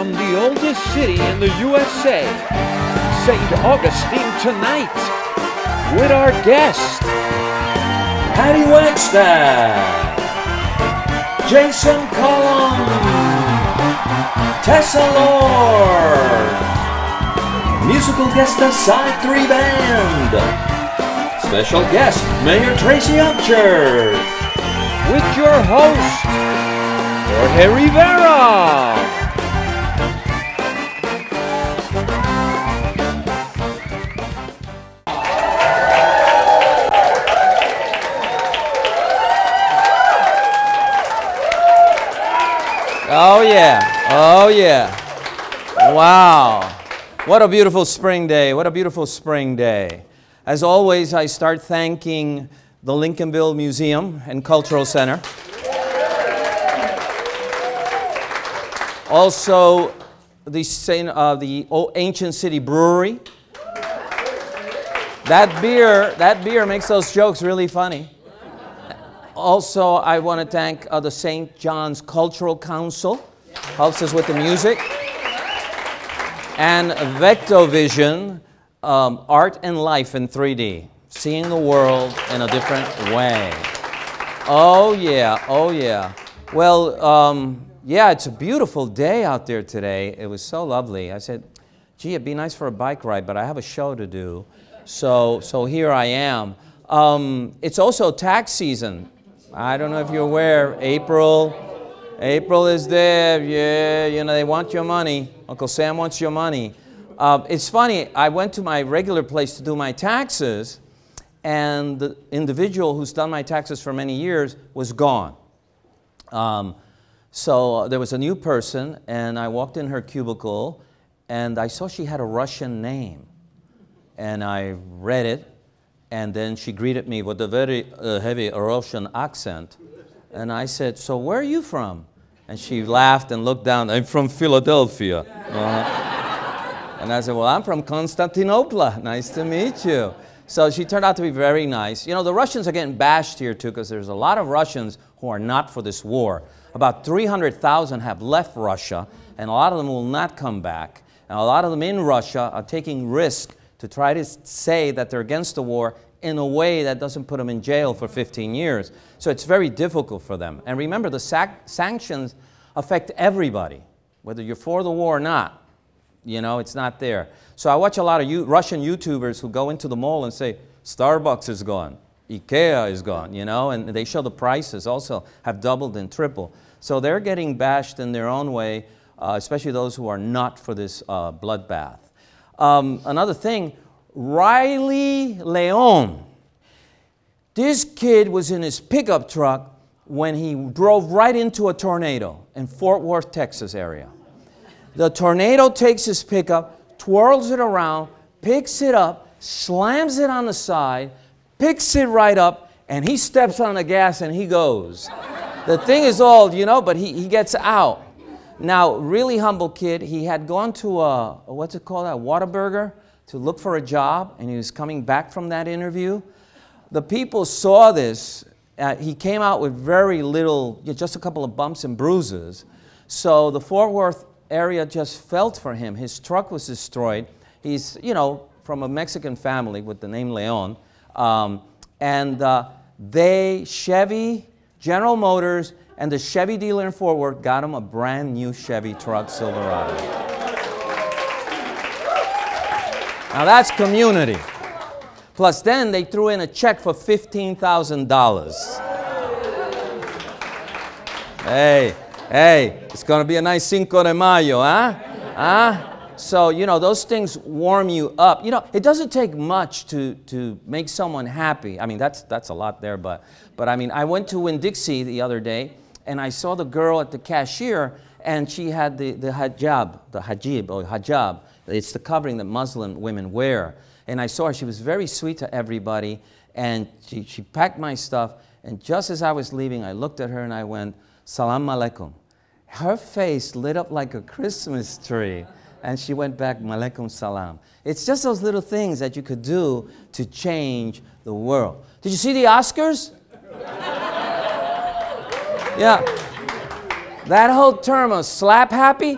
from the oldest city in the USA, St. Augustine tonight, with our guest, Patty Wagstaff, Jason Cullum, Tessa Lord, musical guest of Side 3 Band, special guest, Mayor Tracy Upchurch, with your host, Jorge Rivera. Oh yeah, oh yeah. Wow. What a beautiful spring day. What a beautiful spring day. As always, I start thanking the Lincolnville Museum and Cultural Center. Also, the Ancient City Brewery. That beer makes those jokes really funny. Also, I want to thank the St. John's Cultural Council, helps us with the music. And Vectovision, Art and Life in 3D, seeing the world in a different way. Oh yeah, oh yeah. Well, yeah, it's a beautiful day out there today. It was so lovely. I said, gee, it'd be nice for a bike ride, but I have a show to do. So here I am. It's also tax season. I don't know if you're aware, April is there. Yeah, you know, they want your money. Uncle Sam wants your money. It's funny, I went to my regular place to do my taxes, and the individual who's done my taxes for many years was gone. So there was a new person, and I walked in her cubicle, and I saw she had a Russian name. And I read it, and then she greeted me with a very heavy Russian accent. And I said, so where are you from? And she laughed and looked down. I'm from Philadelphia. And I said, well, I'm from Constantinople. Nice to meet you. So she turned out to be very nice. You know, the Russians are getting bashed here, too, because there's a lot of Russians who are not for this war. About 300,000 have left Russia, and a lot of them will not come back. And a lot of them in Russia are taking risk to try to say that they're against the war in a way that doesn't put them in jail for 15 years. So it's very difficult for them. And remember, the sanctions affect everybody, whether you're for the war or not. You know, it's not there. So I watch a lot of Russian YouTubers who go into the mall and say, Starbucks is gone, IKEA is gone, you know, and they show the prices also have doubled and tripled. So they're getting bashed in their own way, especially those who are not for this bloodbath. Another thing, Riley Leon. This kid was in his pickup truck when he drove right into a tornado in Fort Worth, Texas area. The tornado takes his pickup, twirls it around, picks it up, slams it on the side, picks it right up, and he steps on the gas and he goes. The thing is old, you know, but he gets out. Now, really humble kid. He had gone to a, what's it called, a Whataburger to look for a job, and he was coming back from that interview. The people saw this. He came out with very little, just a couple of bumps and bruises. So the Fort Worth area just felt for him. His truck was destroyed. He's, you know, from a Mexican family with the name Leon. Chevy, General Motors, and the Chevy dealer in Fort Worth got him a brand new Chevy truck, Silverado. Now that's community. Plus then they threw in a check for $15,000. Hey, it's gonna be a nice Cinco de Mayo, huh? So, you know, those things warm you up. You know, it doesn't take much to make someone happy. I mean, that's a lot there, but I mean, I went to Winn-Dixie the other day, and I saw the girl at the cashier, and she had the hijab. It's the covering that Muslim women wear. And I saw her. She was very sweet to everybody, and she packed my stuff, and just as I was leaving, I looked at her and I went, Salam alaikum. Her face lit up like a Christmas tree. And she went back, Malaikum Salam. It's just those little things that you could do to change the world. Did you see the Oscars? Yeah. That whole term of slap happy,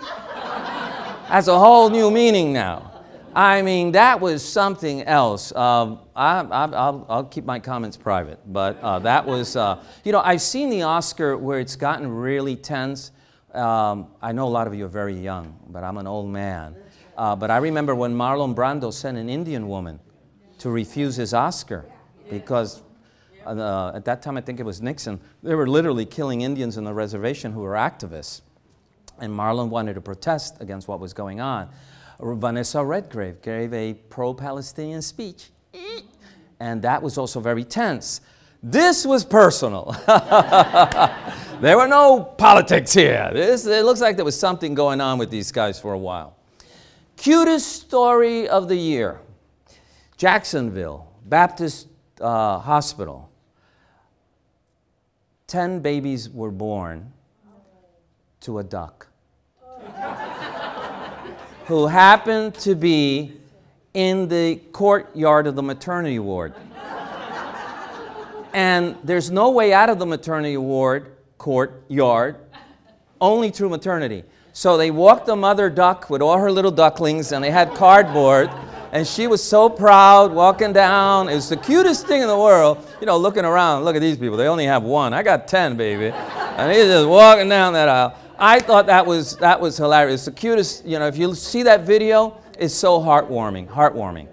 has a whole new meaning now. I mean, that was something else. I'll keep my comments private, but that was, you know, I've seen the Oscar where it's gotten really tense. I know a lot of you are very young, but I'm an old man. But I remember when Marlon Brando sent an Indian woman to refuse his Oscar because at that time, I think it was Nixon, they were literally killing Indians on the reservation who were activists. And Marlon wanted to protest against what was going on. Vanessa Redgrave gave a pro-Palestinian speech. And that was also very tense. This was personal. There were no politics here. It looks like there was something going on with these guys for a while. Cutest story of the year. Jacksonville Baptist Hospital. 10 babies were born to a duck who happened to be in the courtyard of the maternity ward. And there's no way out of the maternity ward courtyard, only through maternity. So they walked the mother duck with all her little ducklings, and they had cardboard, and she was so proud walking down. It was the cutest thing in the world, you know, looking around. Look at these people, they only have one. I got 10, baby. And he's just walking down that aisle. I thought that was hilarious. The cutest, you know, if you see that video, it's so heartwarming.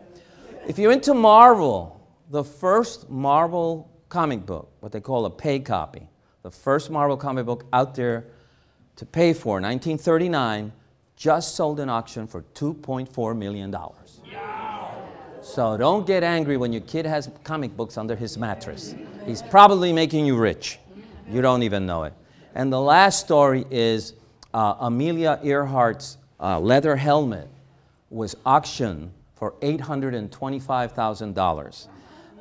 If you're into Marvel, the first Marvel comic book, what they call a pay copy, the first Marvel comic book out there to pay for, 1939, just sold in auction for $2.4 million. So don't get angry when your kid has comic books under his mattress. He's probably making you rich. You don't even know it. And the last story is Amelia Earhart's leather helmet was auctioned for $825,000.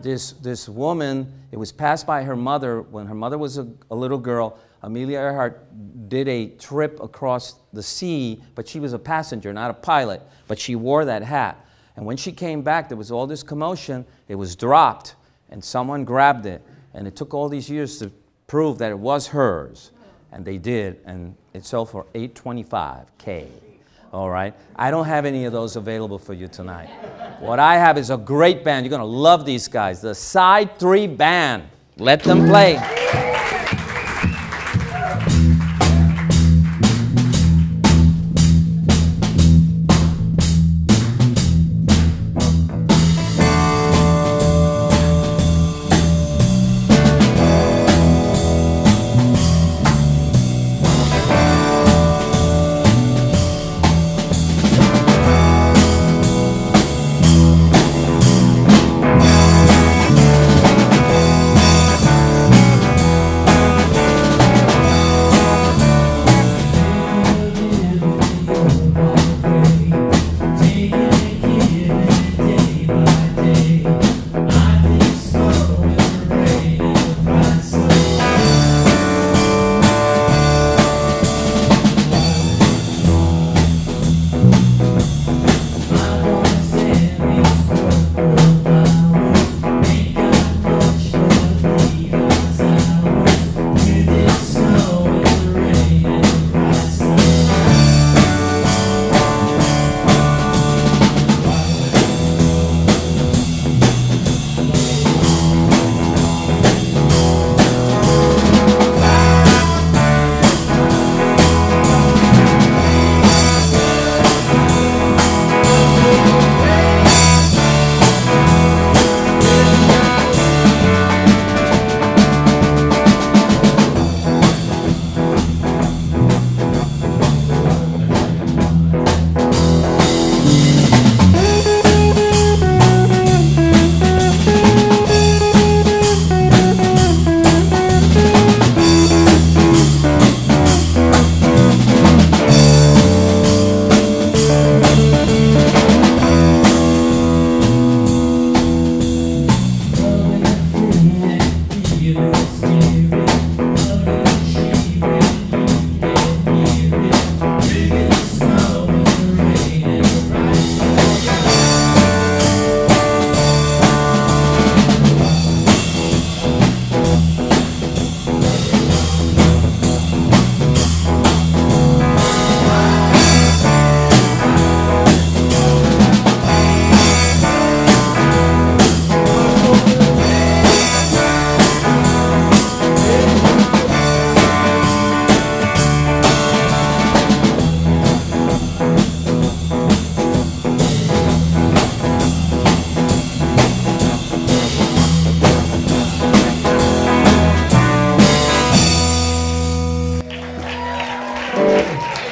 This woman, it was passed by her mother when her mother was a little girl. Amelia Earhart did a trip across the sea, but she was a passenger, not a pilot, but she wore that hat. And when she came back, there was all this commotion. It was dropped, and someone grabbed it. And it took all these years to prove that it was hers. And they did, and it sold for $825K. All right? I don't have any of those available for you tonight. What I have is a great band. You're going to love these guys. The Side 3 Band. Let them play.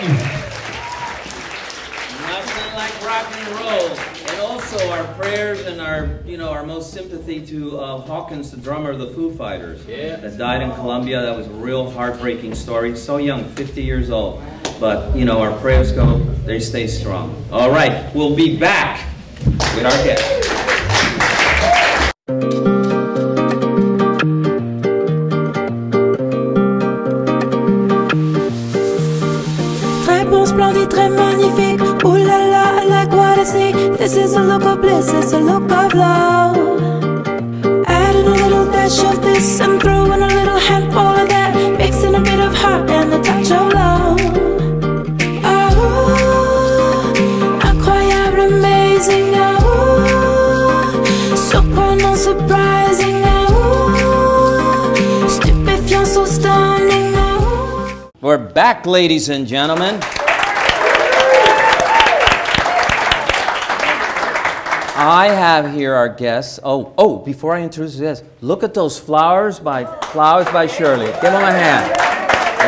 Nothing like rock and roll. And also our prayers and our most sympathy to Hawkins, the drummer of the Foo Fighters, that died in Colombia. That was a real heartbreaking story. So young, 50 years old. But, our prayers go, they stay strong. All right, we'll be back with our guest. Splendide, très magnifique. Ooh la la, I like what I see. This is a look of bliss, it's a look of love. Adding a little dash of this and throwing a little handful of that, mixing a bit of heart and a touch of love. Oh, incroyable, amazing. Oh, surprenant, surprising. Oh, stupéfiant, so stunning. Oh. We're back, ladies and gentlemen. I have here our guests. Oh, before I introduce this, look at those flowers by Shirley. Give them a hand.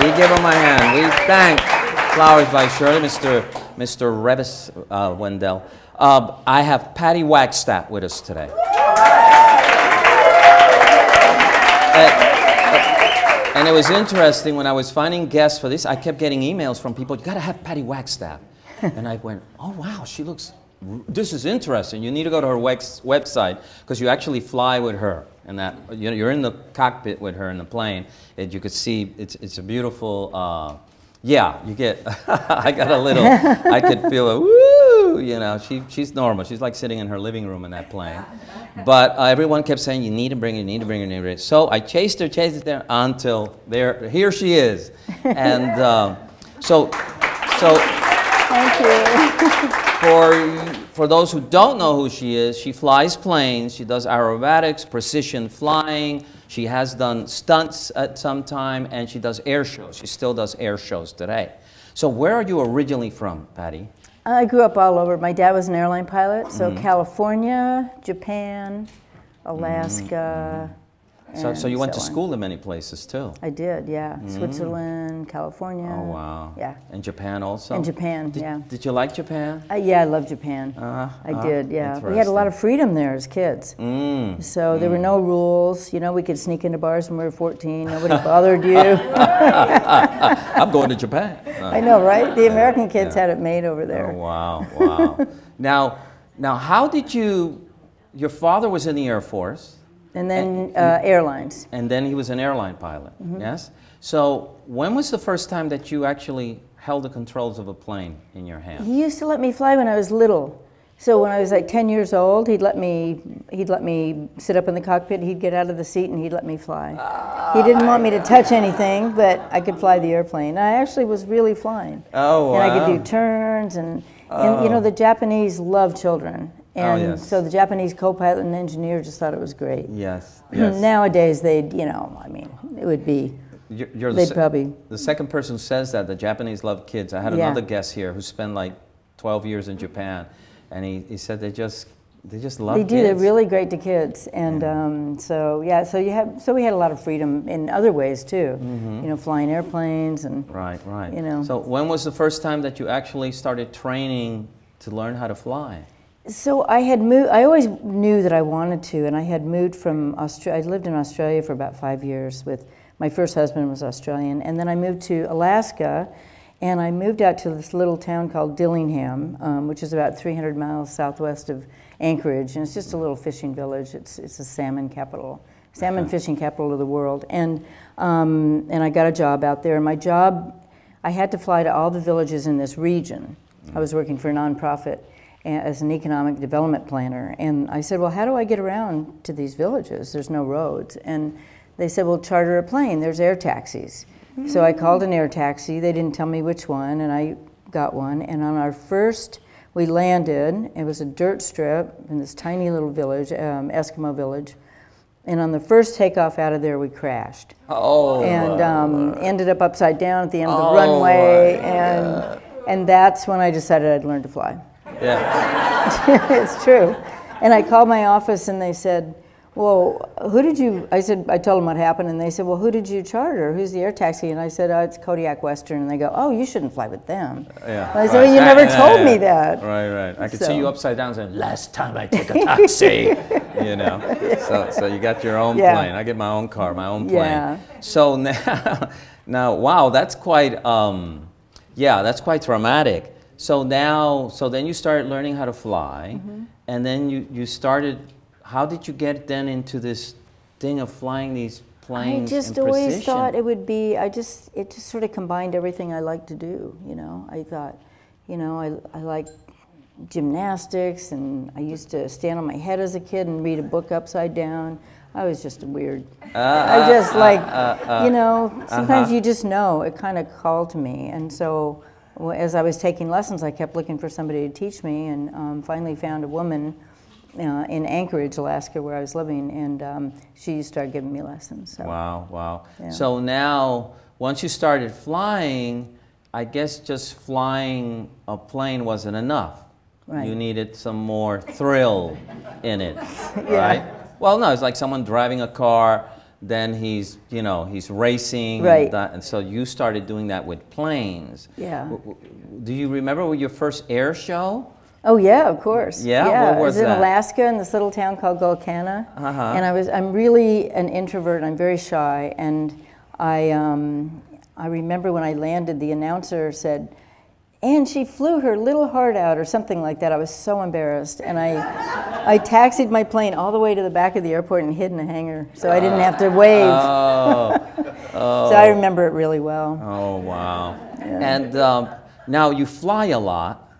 We give them a hand. We thank Flowers by Shirley, Mr. Revis Wendell. I have Patty Wagstaff with us today. And it was interesting when I was finding guests for this, I kept getting emails from people, you gotta have Patty Wagstaff. And I went, oh wow, this is interesting. You need to go to her website because you actually fly with her, and that you're in the cockpit with her in the plane, and you could see it's a beautiful. Yeah, you get. I got a little. I could feel a woo. She's normal. She's like sitting in her living room in that plane, but everyone kept saying you need to bring her, you need to bring her, you need to bring her. So I chased her there until here she is, and so. Thank you. For those who don't know who she is, she flies planes, she does aerobatics, precision flying, she has done stunts at some time, and she does air shows. She still does air shows today. So where are you originally from, Patty? I grew up all over. My dad was an airline pilot, so California, Japan, Alaska. So you went to school in many places too? I did, yeah. Switzerland, California. Oh, wow. Yeah. And Japan also? And Japan, yeah. Did you like Japan? Yeah, I love Japan. I did, yeah. We had a lot of freedom there as kids. So there were no rules. We could sneak into bars when we were 14. Nobody bothered you. I'm going to Japan. I know, right? The American kids had it made over there. Oh, wow. Now, how did your father was in the Air Force. And then airlines. And then he was an airline pilot, yes? So when was the first time that you actually held the controls of a plane in your hand? He used to let me fly when I was little. So when I was like 10 years old, he'd let me sit up in the cockpit, he'd get out of the seat and he'd let me fly. He didn't want me to touch anything, but I could fly the airplane. I actually was really flying. Oh, wow. And I could do turns and the Japanese love children. And so the Japanese co-pilot and engineer just thought it was great. Yes. Nowadays, they'd, it would be, they'd probably. The second person who says that, the Japanese love kids. I had another guest here who spent like 12 years in Japan, and he said they just love kids. They do, they're really great to kids. And so we had a lot of freedom in other ways too. Flying airplanes and. Right. So when was the first time that you actually started training to learn how to fly? So I had moved, I always knew that I wanted to, and I had moved from Australia. I lived in Australia for about 5 years my first husband was Australian, and then I moved to Alaska, and I moved out to this little town called Dillingham, which is about 300 miles southwest of Anchorage, and it's just a little fishing village. It's a salmon capital, fishing capital of the world, and I got a job out there, and my job, I had to fly to all the villages in this region. I was working for a nonprofit as an economic development planner, and I said, well, how do I get around to these villages? There's no roads. And they said, well, charter a plane, there's air taxis. So I called an air taxi, they didn't tell me which one, and I got one, and on our first, we landed, it was a dirt strip in this tiny little village, Eskimo village, and on the first takeoff out of there, we crashed. And ended up upside down at the end of the runway, and that's when I decided I'd learn to fly. Yeah. It's true. And I called my office and they said, well, I told them what happened, and they said, well, who did you charter? Who's the air taxi? And I said, oh, it's Kodiak Western. And they go, oh, you shouldn't fly with them. Yeah. And I said, well, you never told me that. Right. I could see you upside down saying, last time I took a taxi, you know. So you got your own plane. I get my own car, my own plane. Yeah. So now, wow, that's quite, that's quite traumatic. So then you started learning how to fly, and then you started. How did you get then into this thing of flying these planes? I just always thought it would be. It just sort of combined everything I like to do. You know, I thought, you know, I like gymnastics, and I used to stand on my head as a kid and read a book upside down. I was just weird. I just you know, sometimes you just know. It kind of called to me, and so as I was taking lessons, I kept looking for somebody to teach me, and finally found a woman in Anchorage, Alaska, where I was living, and she started giving me lessons. So. Wow. Yeah. So now, once you started flying, I guess just flying a plane wasn't enough. Right. You needed some more thrill in it, right? Well, no, it's like someone driving a car, then he's racing, right. and so you started doing that with planes. Yeah. Do you remember your first air show? Oh yeah, of course. Yeah, What was I was that? in Alaska in this little town called Gulkana, and I'm really an introvert. And I'm very shy, and I remember when I landed, the announcer said, "And she flew her little heart out," or something like that. I was so embarrassed, and I taxied my plane all the way to the back of the airport and hid in a hangar, so I didn't have to wave. So I remember it really well. Oh wow! Yeah. And now you fly a lot.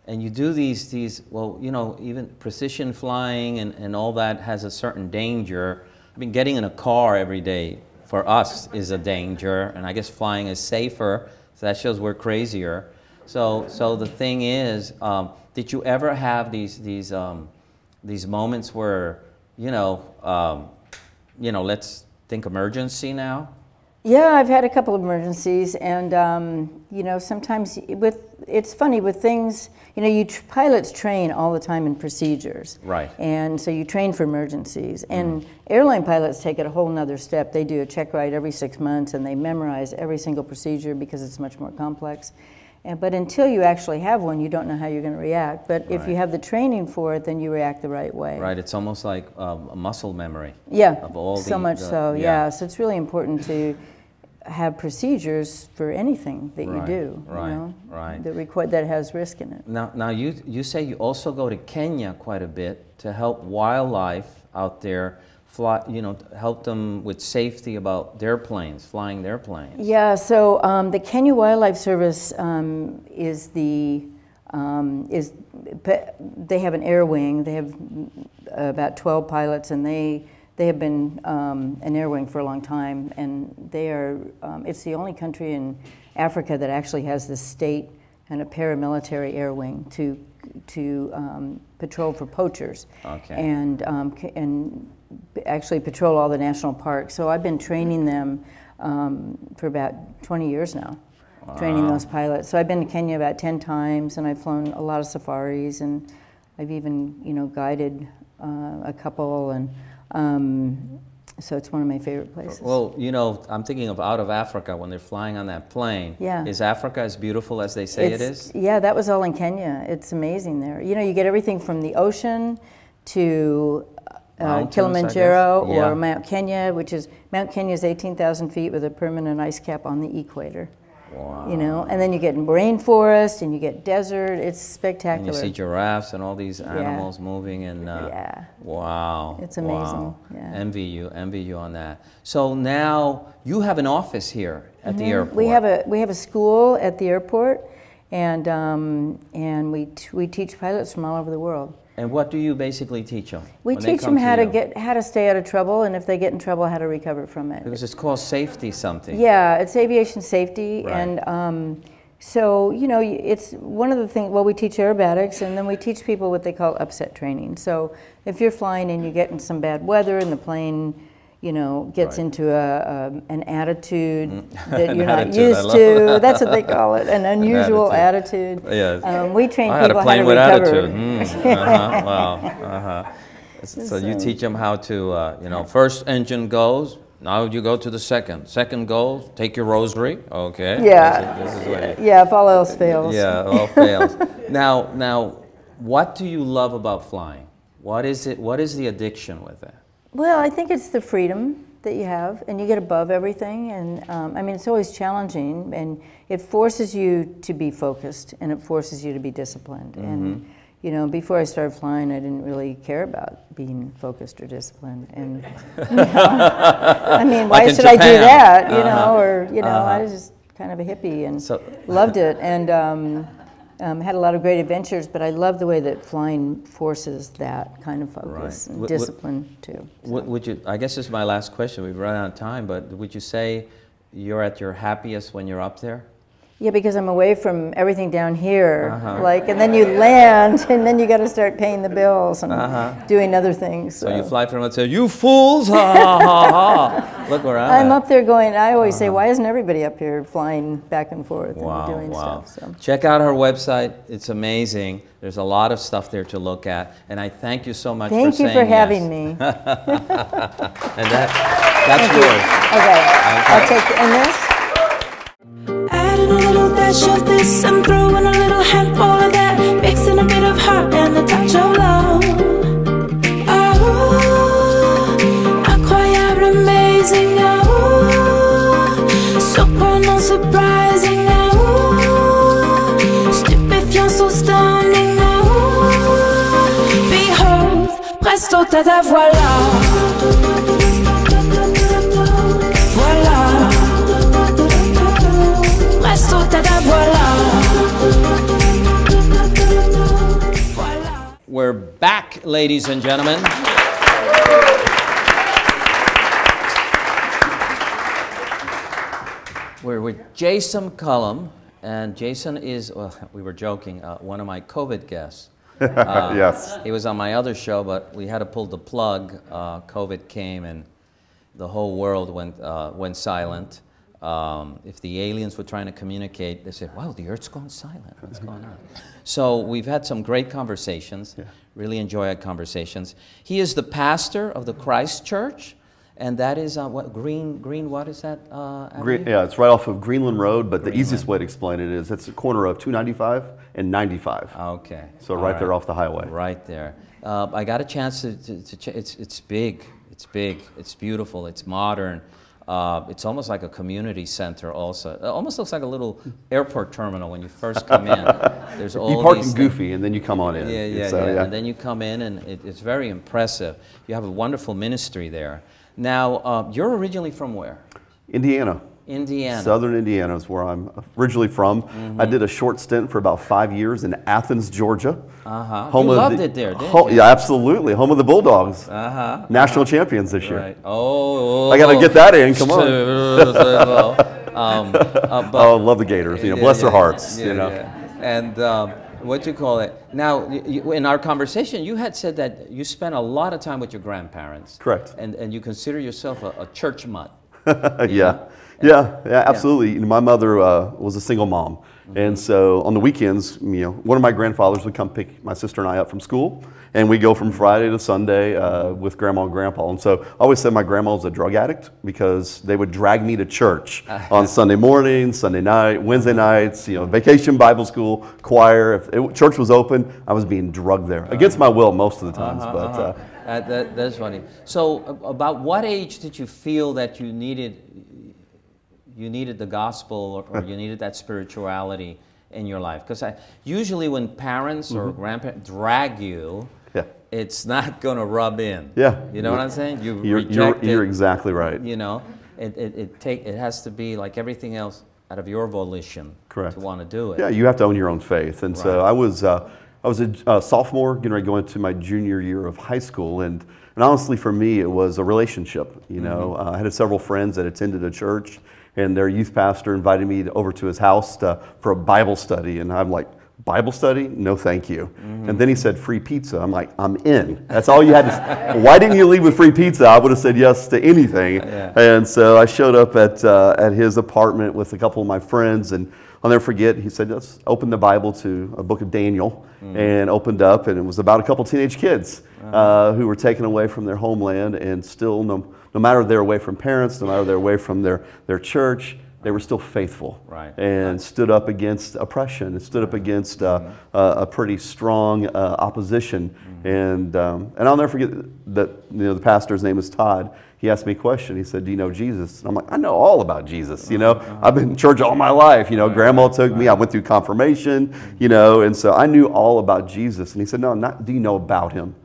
And you do these, well, you know, even precision flying and all that has a certain danger. I mean, getting in a car every day for us is a danger, and I guess flying is safer, so that shows we're crazier. So the thing is, did you ever have these moments where, let's think emergency now? Yeah, I've had a couple of emergencies, and sometimes it's funny with things. You know, pilots train all the time in procedures, right? And so you train for emergencies. And airline pilots take it a whole nother step. They do a check ride every 6 months, and they memorize every single procedure because it's much more complex. But until you actually have one, you don't know how you're going to react. But if you have the training for it, then you react the right way. Right. It's almost like a muscle memory. Yeah. Of all so much so. Yeah. So it's really important to have procedures for anything that you do, that has risk in it. Now you say you also go to Kenya quite a bit to help wildlife out there fly, help them with safety about their planes, flying their planes. Yeah, so the Kenya Wildlife Service they have an air wing. They have about 12 pilots, and they have been an air wing for a long time, and they are, it's the only country in Africa that actually has this state and a paramilitary air wing to patrol for poachers, and actually patrol all the national parks. So I've been training them for about 20 years now, training those pilots. So I've been to Kenya about 10 times, and I've flown a lot of safaris, and I've even, guided a couple, and so it's one of my favorite places. Well, I'm thinking of out of Africa when they're flying on that plane. Yeah. Is Africa as beautiful as they say it is? Yeah, that was all in Kenya. It's amazing there. You get everything from the ocean to Kilimanjaro or Mount Kenya, Mount Kenya is 18,000 feet with a permanent ice cap on the equator. Wow. And then you get rainforest and you get desert. It's spectacular. And you see giraffes and all these animals moving, and wow, it's amazing. Wow. Yeah. Envy you on that. So now you have an office here at the airport. We have a school at the airport, and we teach pilots from all over the world. And what do you basically teach them? We teach them how to stay out of trouble, and if they get in trouble, how to recover from it. Because it's called safety something. Yeah, it's aviation safety, right. And so it's one of the things. Well, we teach aerobatics, and then we teach people what they call upset training. So if you're flying and you get in some bad weather, and the plane gets into an attitude that you're not used to. That's what they call it, an unusual attitude. Yes. We train people how to recover. Attitude. Wow. So you teach them how to, you know, first engine goes, now you go to the second. Second goes, take your rosary, okay. Yeah, this is what yeah, if all else fails. Yeah, all fails. Now, what do you love about flying? What is it? What is the addiction with that? Well, I think it's the freedom that you have, and you get above everything. And I mean, it's always challenging, and it forces you to be focused, and it forces you to be disciplined. And you know, before I started flying, I didn't really care about being focused or disciplined. And you know, I mean, why should I do that? You know, or you know, I was just kind of a hippie and loved it, and had a lot of great adventures. But I love the way that flying forces that kind of focus and discipline too. Would you? I guess this is my last question. We've run out of time, but would you say you're at your happiest when you're up there? Yeah, because I'm away from everything down here, like, and then you land, and then you got to start paying the bills and doing other things. So you fly from and say, "You fools! Ha ha ha!" Look where I'm up there going. I always say, "Why isn't everybody up here flying back and forth and doing stuff?" So. Check out her website; it's amazing. There's a lot of stuff there to look at, and I thank you so much. Thank you for having me. And that's yours. Okay, I'll take and this. Adding a little dash of this and throwing a little handful of that, mixing a bit of heart and a touch of love. Oh, incroyable, amazing, oh, surprenant, surprising, oh, stupéfiant, so stunning, oh, behold, presto, tada, voilà. Voilà. We're back, ladies and gentlemen. We're with Jason Cullum, and Jason is, well, we were joking, one of my COVID guests. Yes. He was on my other show, but we had to pull the plug. COVID came and the whole world went silent. If the aliens were trying to communicate, they said, wow, the Earth's gone silent. What's going on? So we've had some great conversations, really enjoy our conversations. He is the pastor of the Christ Church, and that is what, Green, what is that? Yeah, it's right off of Greenland Road, but the easiest way to explain it is it's the corner of 295 and 95. Okay. So right there off the highway. Right there. I got a chance to it's big, it's beautiful, it's modern. It's almost like a community center also. It almost looks like a little airport terminal when you first come in. There's all you park in Goofy and then you come on in. Yeah. And then you come in and it's very impressive. You have a wonderful ministry there. Now, you're originally from where? Indiana. Indiana. Southern Indiana is where I'm originally from. I did a short stint for about 5 years in Athens, Georgia. You loved it there, didn't you? Yeah, absolutely. Home of the Bulldogs. National champions this year. Right. Oh, I got to get that in. Come on. I love the Gators. You know, bless their hearts. You know. And what you call it? Now, in our conversation, you had said that you spent a lot of time with your grandparents. Correct. And you consider yourself a church mutt. Yeah, absolutely. You know, my mother was a single mom, and so on the weekends, you know, one of my grandfathers would come pick my sister and I up from school, and we go from Friday to Sunday with Grandma and Grandpa. And so I always said my grandma was a drug addict because they would drag me to church on Sunday morning, Sunday night, Wednesday nights, you know, vacation Bible school, choir. If church was open, I was being drugged there against my will most of the times. That's funny. So, about what age did you feel that you needed the gospel or you needed that spirituality in your life? Because usually when parents or grandparents drag you, it's not going to rub in. You know what I'm saying? You're exactly right. You know, it has to be like everything else out of your volition. Correct. To want to do it. Yeah, you have to own your own faith. And so I was a sophomore, getting ready to go into my junior year of high school, and honestly for me it was a relationship. You know, I had several friends that attended a church, and their youth pastor invited me over to his house for a Bible study, and I'm like, Bible study? No, thank you. And then he said free pizza. I'm like, I'm in. That's all you had to say. Why didn't you leave with free pizza? I would have said yes to anything. And so I showed up at his apartment with a couple of my friends, and I'll never forget, he said, let's open the Bible to a book of Daniel, and opened up, and it was about a couple teenage kids who were taken away from their homeland, and still, no matter they're away from parents, no matter they're away from their church, they were still faithful, and stood up against oppression, and stood up against a pretty strong opposition. And I'll never forget that the pastor's name is Todd. He asked me a question. He said, "Do you know Jesus?" And I'm like, "I know all about Jesus. I've been in church all my life. Grandma took me. I went through confirmation. And so I knew all about Jesus." And he said, "No, not do you know about him?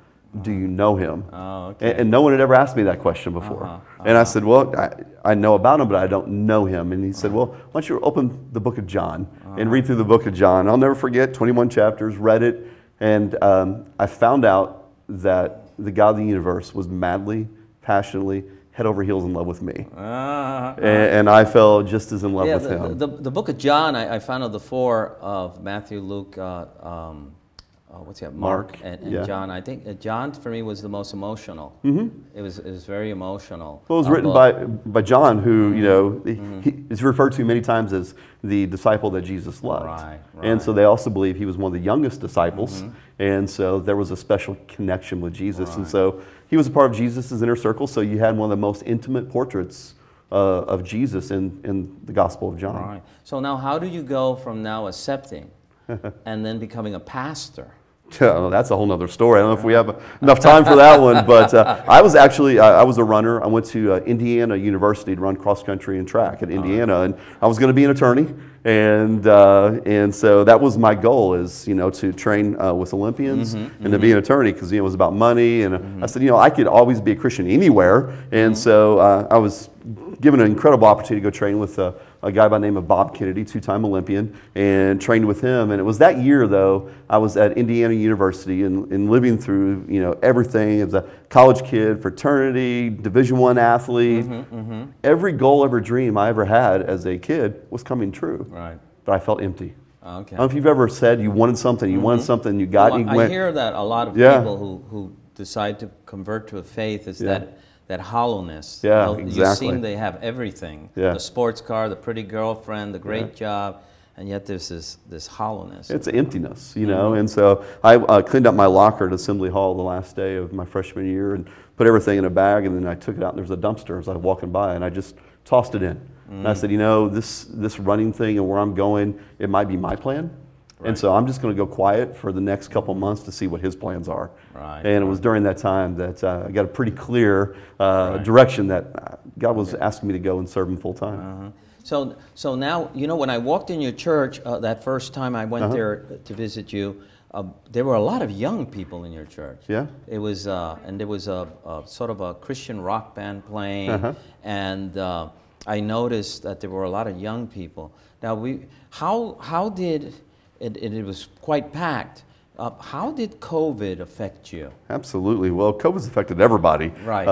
Do you know him?" Oh, okay. And no one had ever asked me that question before. And I said, "Well, I know about him, but I don't know him." And he said, "Well, why don't you open the book of John and read through the book of John?" I'll never forget, 21 chapters, read it, and I found out that the God of the universe was madly, passionately, head over heels in love with me. And I fell just as in love with him. The book of John, I found out the four of Matthew, Luke, what's that? Mark and John. I think John for me was the most emotional. It was very emotional. Well, it was written by John, who he is referred to many times as the disciple that Jesus loved. Right. And so they also believe he was one of the youngest disciples, and so there was a special connection with Jesus. And so he was a part of Jesus' inner circle. So you had one of the most intimate portraits of Jesus in the Gospel of John. Right. So now, how do you go from now accepting and then becoming a pastor? Yeah, that's a whole nother story. I don't know if we have enough time for that one, but I was a runner. I went to Indiana University to run cross country and track at Indiana, and I was going to be an attorney, and so that was my goal, is to train with Olympians and to be an attorney, because it was about money, and I said I could always be a Christian anywhere, and so I was given an incredible opportunity to go train with a guy by the name of Bob Kennedy, two-time Olympian, and trained with him. And it was that year, though, I was at Indiana University and living through everything. As a college kid, fraternity, Division I athlete. Every goal, every dream I ever had as a kid was coming true. Right. But I felt empty. Okay. I don't know if you've ever said you wanted something, you wanted something, you got it, you went. I hear that a lot of people who decide to convert to a faith is that hollowness. Yeah, You exactly. seem they have everything. Yeah. The sports car, the pretty girlfriend, the great job, and yet there's this hollowness. It's emptiness, and so I cleaned up my locker at Assembly Hall the last day of my freshman year and put everything in a bag, and then I took it out, and there was a dumpster as I was walking by, and I just tossed it in. And I said, this running thing and where I'm going, it might be my plan. And so I'm just going to go quiet for the next couple months to see what his plans are. Right. And it was during that time that I got a pretty clear direction that God was asking me to go and serve him full time. So now, when I walked in your church that first time I went there to visit you, there were a lot of young people in your church. Yeah. It was, and there was a sort of a Christian rock band playing, and I noticed that there were a lot of young people. Now, how did it was quite packed. How did COVID affect you? Absolutely. Well, COVID's affected everybody. Right.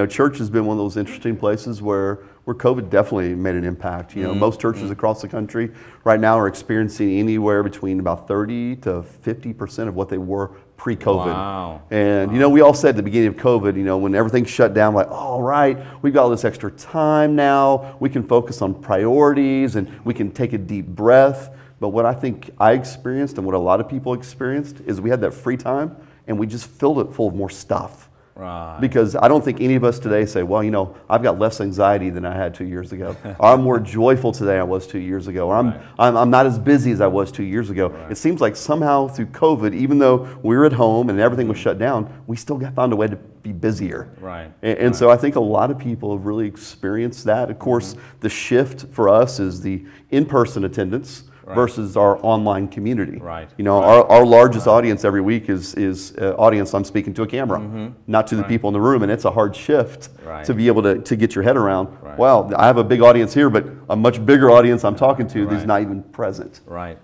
Church has been one of those interesting places where COVID definitely made an impact. Most churches across the country right now are experiencing anywhere between about 30 to 50% of what they were pre-COVID. Wow. And we all said at the beginning of COVID, when everything shut down, like, all right, we've got all this extra time now. We can focus on priorities and we can take a deep breath. But what I think I experienced and what a lot of people experienced is we had that free time and we just filled it full of more stuff. Right. Because I don't think any of us today say, well, I've got less anxiety than I had 2 years ago. Or I'm more joyful today than I was 2 years ago. Or I'm not as busy as I was 2 years ago. Right. It seems like somehow through COVID, even though we were at home and everything was shut down, we still found a way to be busier. Right. And so I think a lot of people have really experienced that. Of course, the shift for us is the in-person attendance versus our online community. Right. Our largest audience every week is audience I'm speaking to a camera, not to the people in the room, and it's a hard shift to be able to get your head around. Well, I have a big audience here, but a much bigger audience I'm talking to that's not even present. Right.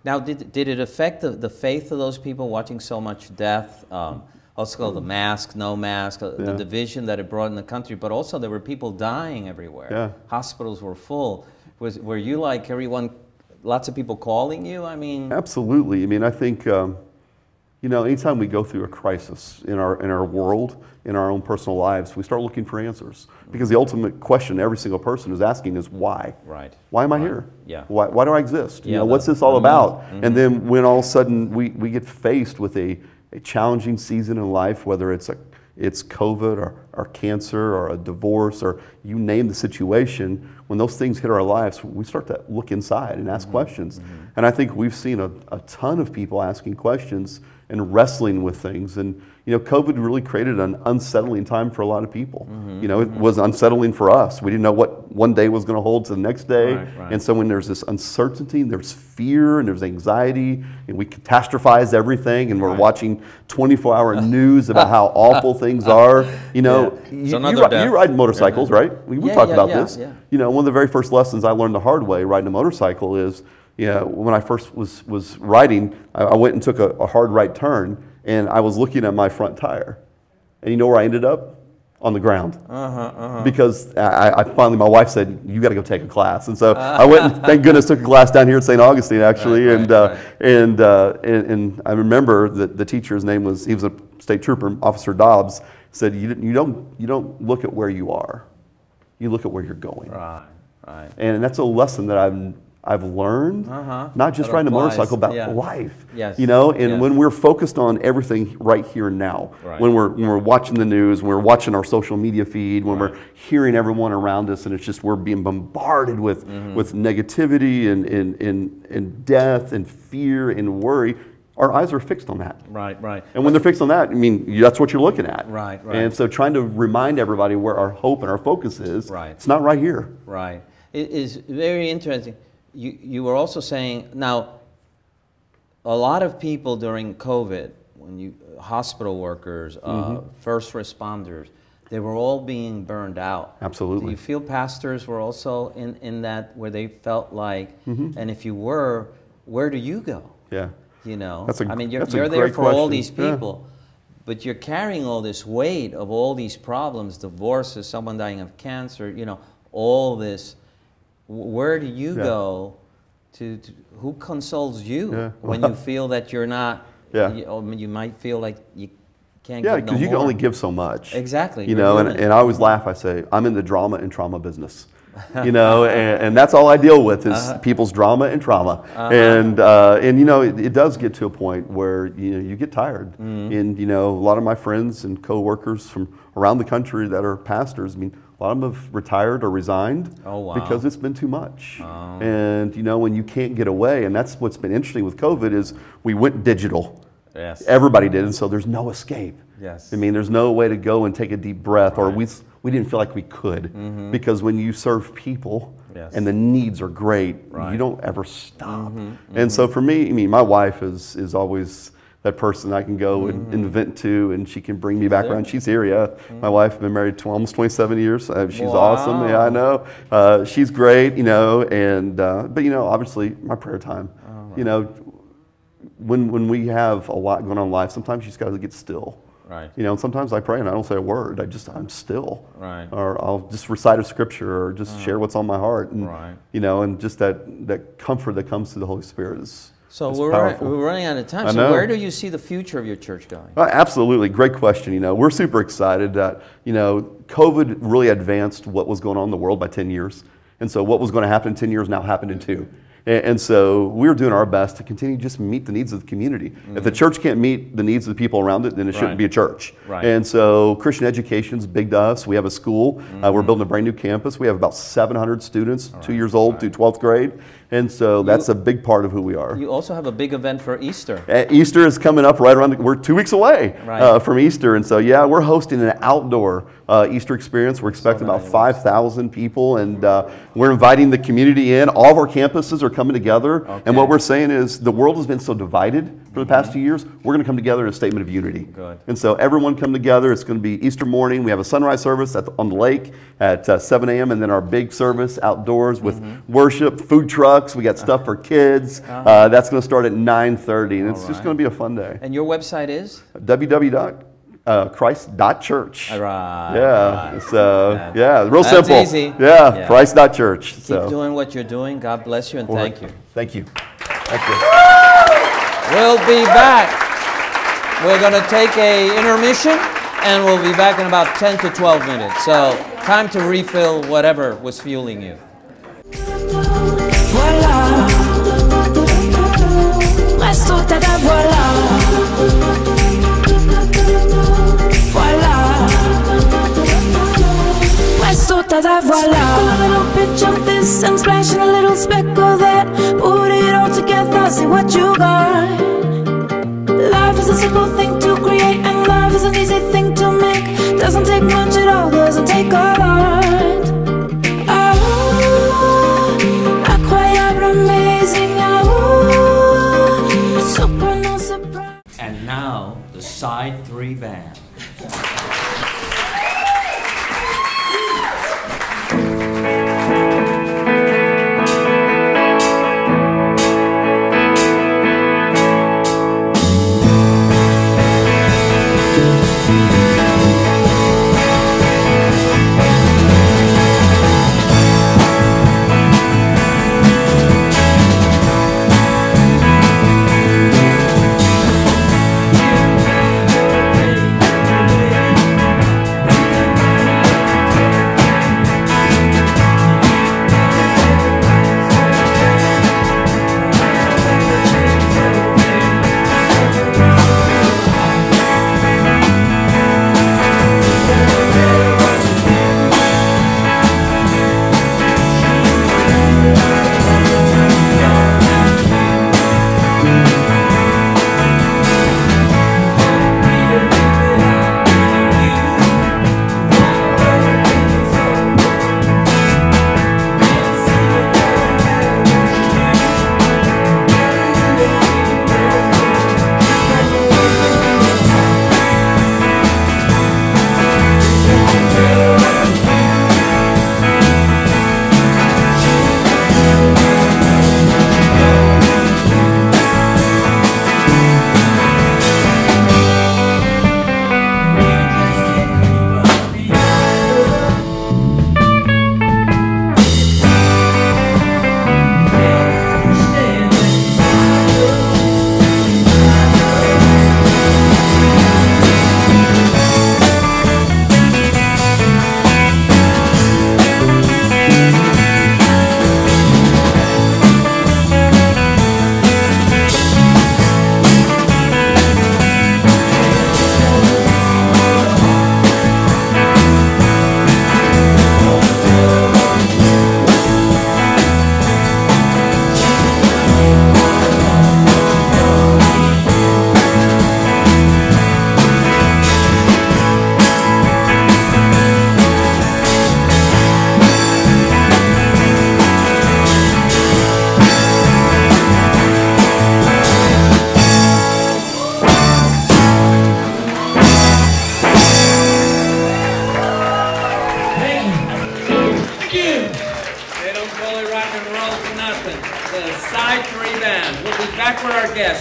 Now, did it affect the faith of those people watching so much death? Also the mask, no mask, the division that it brought in the country, but also there were people dying everywhere. Yeah. Hospitals were full. Were you like everyone? Lots of people calling you? I mean... Absolutely. I mean, I think You know, anytime we go through a crisis in our world, in our own personal lives, we start looking for answers. Because the ultimate question every single person is asking is why? Right. Why am I here? Yeah. Why do I exist? Yeah, You know, what's this all about? And then when all of a sudden we get faced with a challenging season in life, whether it's COVID or cancer or a divorce or you name the situation, when those things hit our lives, we start to look inside and ask questions. And I think we've seen a ton of people asking questions and wrestling with things. And you know, COVID really created an unsettling time for a lot of people. You know, it was unsettling for us. We didn't know what one day was going to hold to the next day. Right. And so when there's this uncertainty, there's fear and there's anxiety, and we catastrophize everything, and we're watching 24-hour news about how awful things are. You know, you ride motorcycles, right? We talked about this. Yeah. You know, one of the very first lessons I learned the hard way riding a motorcycle is, you know, when I first was riding, I went and took a hard right turn, and I was looking at my front tire. And you know where I ended up? On the ground. Because I finally, my wife said, you got to go take a class. And so I went and thank goodness took a class down here at St. Augustine, actually. And I remember that the teacher's name was, he was a state trooper, Officer Dobbs, said, you don't look at where you are. You look at where you're going. Right. And that's a lesson that I've learned, not just riding a motorcycle, about life. Yes. You know, and when we're focused on everything right here and now, when we're watching the news, when we're watching our social media feed, when we're hearing everyone around us, and it's just we're being bombarded with negativity and death and fear and worry. Our eyes are fixed on that. Right. And when they're fixed on that, I mean, that's what you're looking at. Right. And so trying to remind everybody where our hope and our focus is, it's not right here. Right. It is very interesting. You were also saying, now, a lot of people during COVID, hospital workers, first responders, they were all being burned out. Absolutely. Do you feel pastors were also in that, where they felt like, and if you were, where do you go? Yeah. You know, I mean, you're there for all these people, but you're carrying all this weight of all these problems, divorces, someone dying of cancer, you know, all this. Where do you go to who consoles you when you feel that you're not, you might feel like you can't give no more? Yeah, because you can only give so much. Exactly. You know, and I always laugh, I say, I'm in the drama and trauma business. You know, and that's all I deal with is people's drama and trauma. And you know, it does get to a point where, you know, you get tired. And, you know, a lot of my friends and coworkers from around the country that are pastors, I mean, a lot of them have retired or resigned because it's been too much. And, you know, when you can't get away, and that's what's been interesting with COVID is we went digital. Yes. Everybody did, and so there's no escape. Yes. I mean, there's no way to go and take a deep breath, or we didn't feel like we could, because when you serve people and the needs are great, you don't ever stop. And so for me, I mean, my wife is always that person I can go and vent to, and she can bring me back around. She's here, My wife, been married almost 27 years. She's awesome. Yeah, I know. She's great, you know, and but you know, obviously my prayer time. You know, when we have a lot going on in life, sometimes you just got to get still. Right. You know, and sometimes I pray and I don't say a word. I'm still. Right. Or I'll just recite a scripture or just share what's on my heart. And, you know, and just that comfort that comes through the Holy Spirit is. So we're running out of time. So where do you see the future of your church going? Absolutely. Great question. You know, we're super excited that, you know, COVID really advanced what was going on in the world by 10 years. And so what was going to happen in 10 years now happened in 2. And so we're doing our best to continue to just meet the needs of the community. If the church can't meet the needs of the people around it, then it shouldn't be a church. And so Christian education is big to us. We have a school. We're building a brand new campus. We have about 700 students, 2 years old through 12th grade. And so that's a big part of who we are. You also have a big event for Easter. Easter is coming up right around, we're 2 weeks away from Easter. And so, yeah, we're hosting an outdoor Easter experience. We're expecting about 5,000 people, and we're inviting the community in. All of our campuses are coming together. And what we're saying is the world has been so divided for the past 2 years. We're going to come together in a statement of unity. Good. And so everyone come together. It's going to be Easter morning. We have a sunrise service on the lake at 7 a.m. and then our big service outdoors with worship, food trucks. We got stuff for kids. That's going to start at 9:30, and it's just going to be a fun day. And your website is? www.christ.church. Right. Yeah. So, real simple. Easy. Yeah, Christ.church. Keep doing what you're doing. God bless you, and thank you. Thank you. Thank you. We'll be back We're going to take a intermission, and we'll be back in about 10 to 12 minutes. So time to refill whatever was fueling you. Voilà, resto tada, voilà, voilà, resto tada, voilà. A little pinch of this and splashing a little speck of that. Put it all together, see what you got. Love is a simple thing to create, and love is an easy thing to make. Doesn't take much at all, doesn't take a lot. Amazing, and now the side 3 band.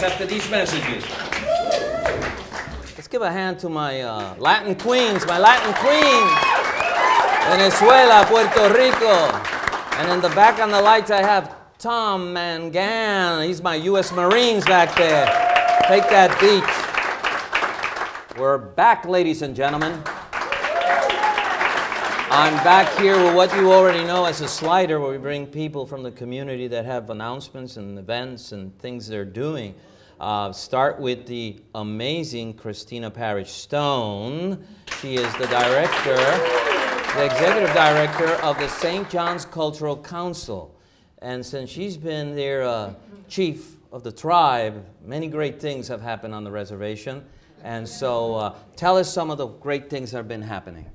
After these messages. Let's give a hand to my Latin queens, my Latin queen. Venezuela, Puerto Rico. And in the back on the lights I have Tom Mangan. He's my U.S. Marines back there. Take that beach. We're back, ladies and gentlemen. I'm back here with what you already know as a slider, where we bring people from the community that have announcements and events and things they're doing. Start with the amazing Christina Parish Stone. She is the director, the executive director of the St. John's Cultural Council. And since she's been their chief of the tribe, many great things have happened on the reservation. And so tell us some of the great things that have been happening.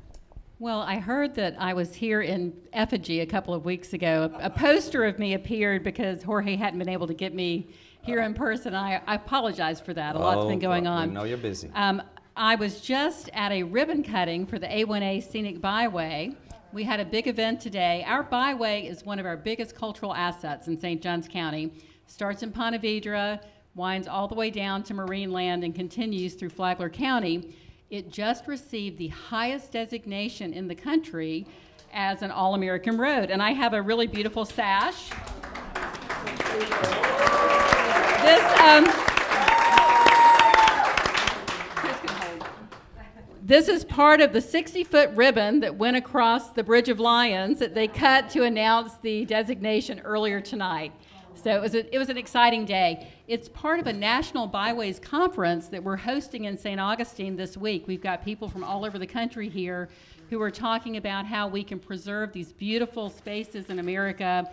Well, I heard that I was here in effigy a couple of weeks ago. A poster of me appeared because Jorge hadn't been able to get me here in person. I apologize for that. A lot's been going on. I know you're busy. I was just at a ribbon cutting for the A1A Scenic Byway. We had a big event today. Our byway is one of our biggest cultural assets in St. Johns County. Starts in Ponte Vedra, winds all the way down to Marine Land, and continues through Flagler County. It just received the highest designation in the country as an All-American road. And I have a really beautiful sash. This is part of the 60-foot ribbon that went across the Bridge of Lions that they cut to announce the designation earlier tonight. So it was an exciting day. It's part of a National Byways Conference that we're hosting in St. Augustine this week. We've got people from all over the country here who are talking about how we can preserve these beautiful spaces in America.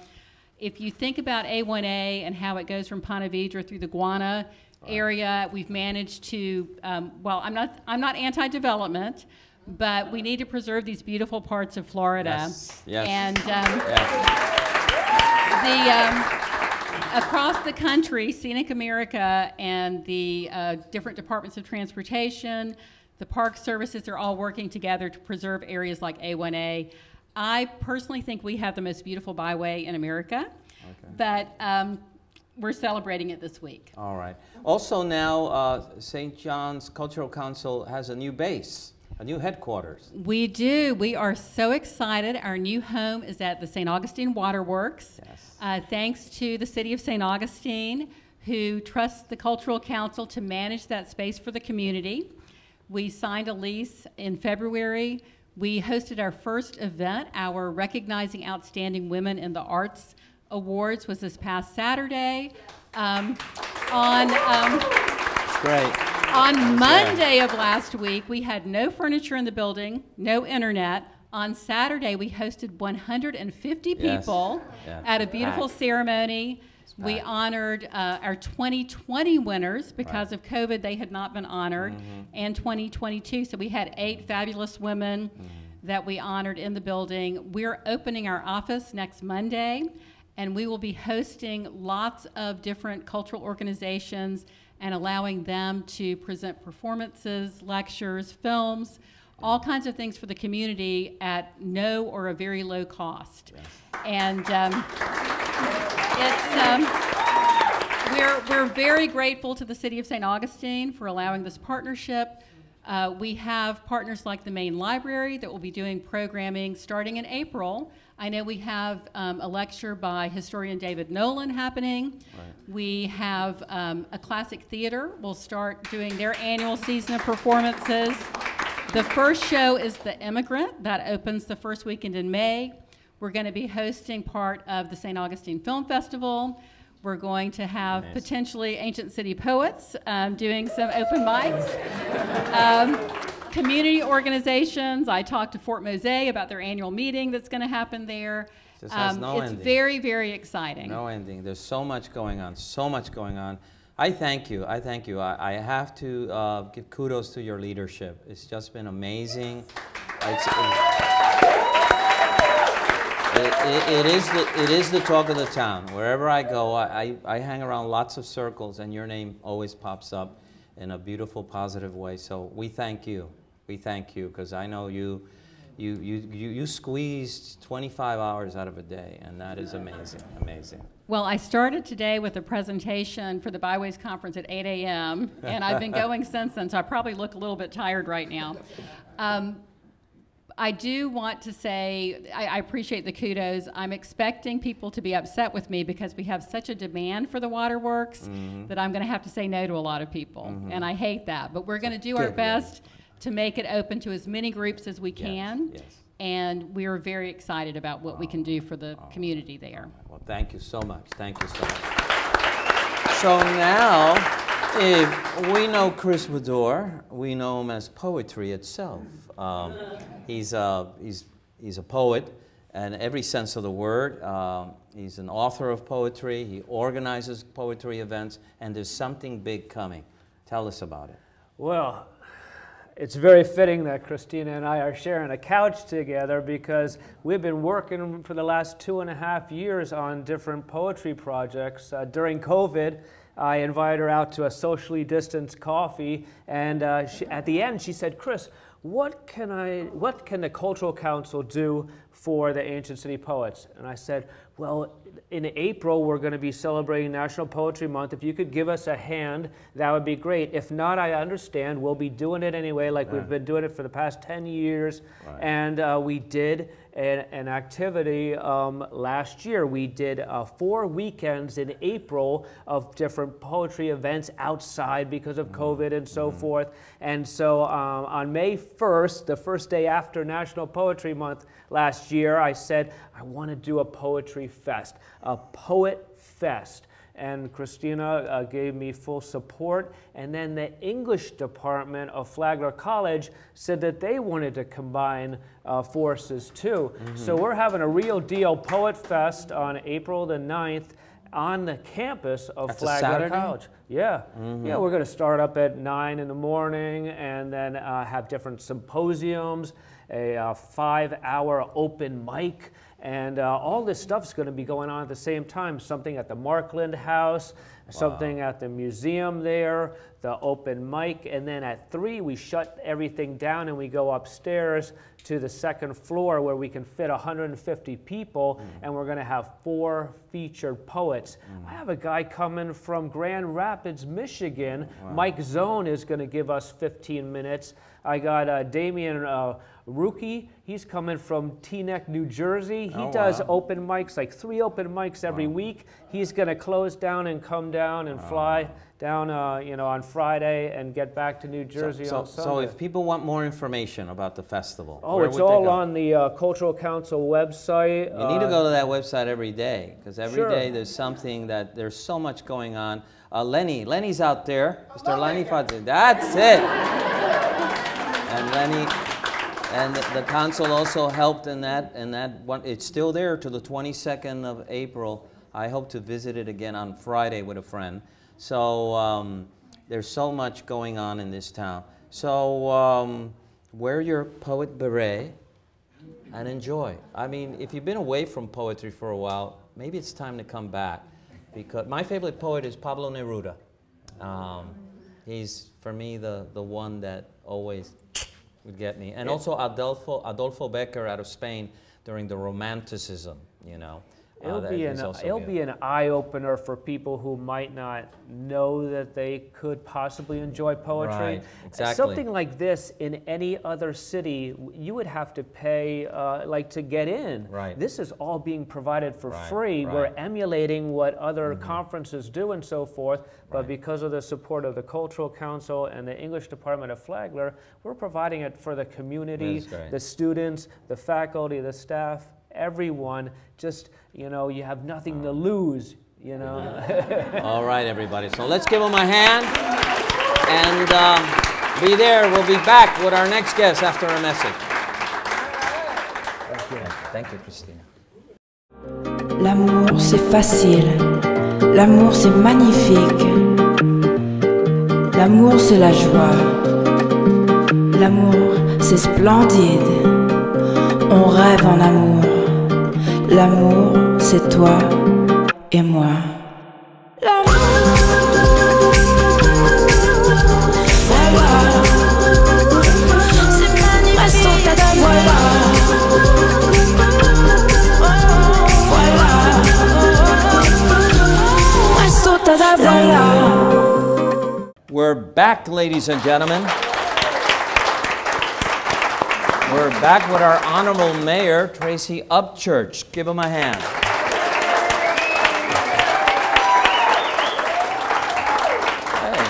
If you think about A1A and how it goes from Ponte Vedra through the Guana area, we've managed to, well, I'm not anti-development, but we need to preserve these beautiful parts of Florida. Yes, yes. And across the country, Scenic America and the different departments of transportation, the park services are all working together to preserve areas like A1A. I personally think we have the most beautiful byway in America, but we're celebrating it this week. All right. Also now, St. John's Cultural Council has a new base, a new headquarters. We do. We are so excited. Our new home is at the St. Augustine Waterworks. Yes. Thanks to the City of St. Augustine, who trusts the Cultural Council to manage that space for the community. We signed a lease in February. We hosted our first event. Our Recognizing Outstanding Women in the Arts Awards was this past Saturday. On Monday of last week, we had no furniture in the building, no internet. On Saturday, we hosted 150 people at a beautiful ceremony. We honored our 2020 winners because of COVID. They had not been honored, and 2022. So we had 8 fabulous women that we honored in the building. We're opening our office next Monday, and we will be hosting lots of different cultural organizations and allowing them to present performances, lectures, films, all kinds of things for the community at no or a very low cost. Yes. And we're very grateful to the City of St. Augustine for allowing this partnership. We have partners like the Main Library that will be doing programming starting in April. I know we have a lecture by historian David Nolan happening. Right. We have a classic theater will start doing their annual season of performances. The first show is The Immigrant. That opens the first weekend in May. We're going to be hosting part of the St. Augustine Film Festival. We're going to have potentially Ancient City Poets doing some open mics. Community organizations. I talked to Fort Mose about their annual meeting that's going to happen there. Just has no it's ending. Very, very exciting. No ending. There's so much going on, so much going on. I thank you. I thank you. I have to give kudos to your leadership. It's just been amazing. It is the talk of the town. Wherever I go, I hang around lots of circles, and your name always pops up in a beautiful, positive way. So we thank you. We thank you, because I know you squeezed 25 hours out of a day, and that is amazing, amazing. Well, I started today with a presentation for the Byways Conference at 8 a.m., and I've been going since then, so I probably look a little bit tired right now. I do want to say I appreciate the kudos. I'm expecting people to be upset with me because we have such a demand for the waterworks that I'm going to have to say no to a lot of people, and I hate that. But we're going to do our best to make it open to as many groups as we can, and we're very excited about what we can do for the community there. Well, thank you so much. Thank you so much. So now, if we know Chris Beaudore, we know him as poetry itself. He's a poet in every sense of the word. He's an author of poetry. He organizes poetry events, and there's something big coming. Tell us about it. Well, it's very fitting that Christina and I are sharing a couch together, because we've been working for the last 2.5 years on different poetry projects. During COVID, I invited her out to a socially distanced coffee, and at the end she said, "Chris, what can the Cultural Council do for the Ancient City Poets?" And I said, "Well, in April, we're going to be celebrating National Poetry Month. If you could give us a hand, that would be great. If not, I understand. We'll be doing it anyway, like we've been doing it for the past 10 years. Right. And we did. an activity last year. We did 4 weekends in April of different poetry events outside because of COVID and so forth. And so on May 1st, the first day after National Poetry Month last year, I said, I want to do a poetry fest, a poet fest. And Christina gave me full support. And then the English department of Flagler College said that they wanted to combine forces too. So we're having a real deal Poet Fest on April the 9th on the campus of Flagler College. Yeah, yeah, we're going to start up at 9 in the morning and then have different symposiums, a 5-hour open mic. And all this stuff's going to be going on at the same time. Something at the Markland House, something at the museum there, the open mic. And then at 3, we shut everything down and we go upstairs to the 2nd floor where we can fit 150 people. And we're going to have 4 featured poets. I have a guy coming from Grand Rapids, Michigan. Mike Zone is going to give us 15 minutes. I got Damian Rookie. He's coming from Teaneck, New Jersey. He does open mics, like 3 open mics every week. He's going to close down and come down and fly down, you know, on Friday and get back to New Jersey on Sunday. So if people want more information about the festival, it's all on the Cultural Council website. You need to go to that website every day, because every day there's something that there's so much going on. Lenny's out there. Mr. Lenny Fadzi. That's it. And Lenny, and the council also helped in that one. It's still there to the 22nd of April. I hope to visit it again on Friday with a friend. So there's so much going on in this town. So wear your poet beret and enjoy. I mean, if you've been away from poetry for a while, maybe it's time to come back. Because my favorite poet is Pablo Neruda. He's, for me, the one that always would get me. And also Adolfo Becker out of Spain during the Romanticism, you know. It'll be an eye-opener for people who might not know that they could possibly enjoy poetry. Right, exactly. Something like this in any other city, you would have to pay like to get in. Right. This is all being provided for free. We're emulating what other conferences do and so forth, but because of the support of the Cultural Council and the English Department of Flagler, we're providing it for the community, the students, the faculty, the staff, everyone. Just, you know, you have nothing to lose, you know. All right, everybody. So let's give them a hand and be there. We'll be back with our next guest after a message. Thank you, Christina. L'amour, c'est facile. L'amour, c'est magnifique. L'amour, c'est la joie. L'amour, c'est splendide. On rêve en amour. L'amour, c'est toi et moi. L'amour, voilà. C'est magnifique. Restons tête, voilà. Voilà. Restons tête, voilà. We're back, ladies and gentlemen. We're back with our Honorable Mayor, Tracy Upchurch. Give him a hand. Hey,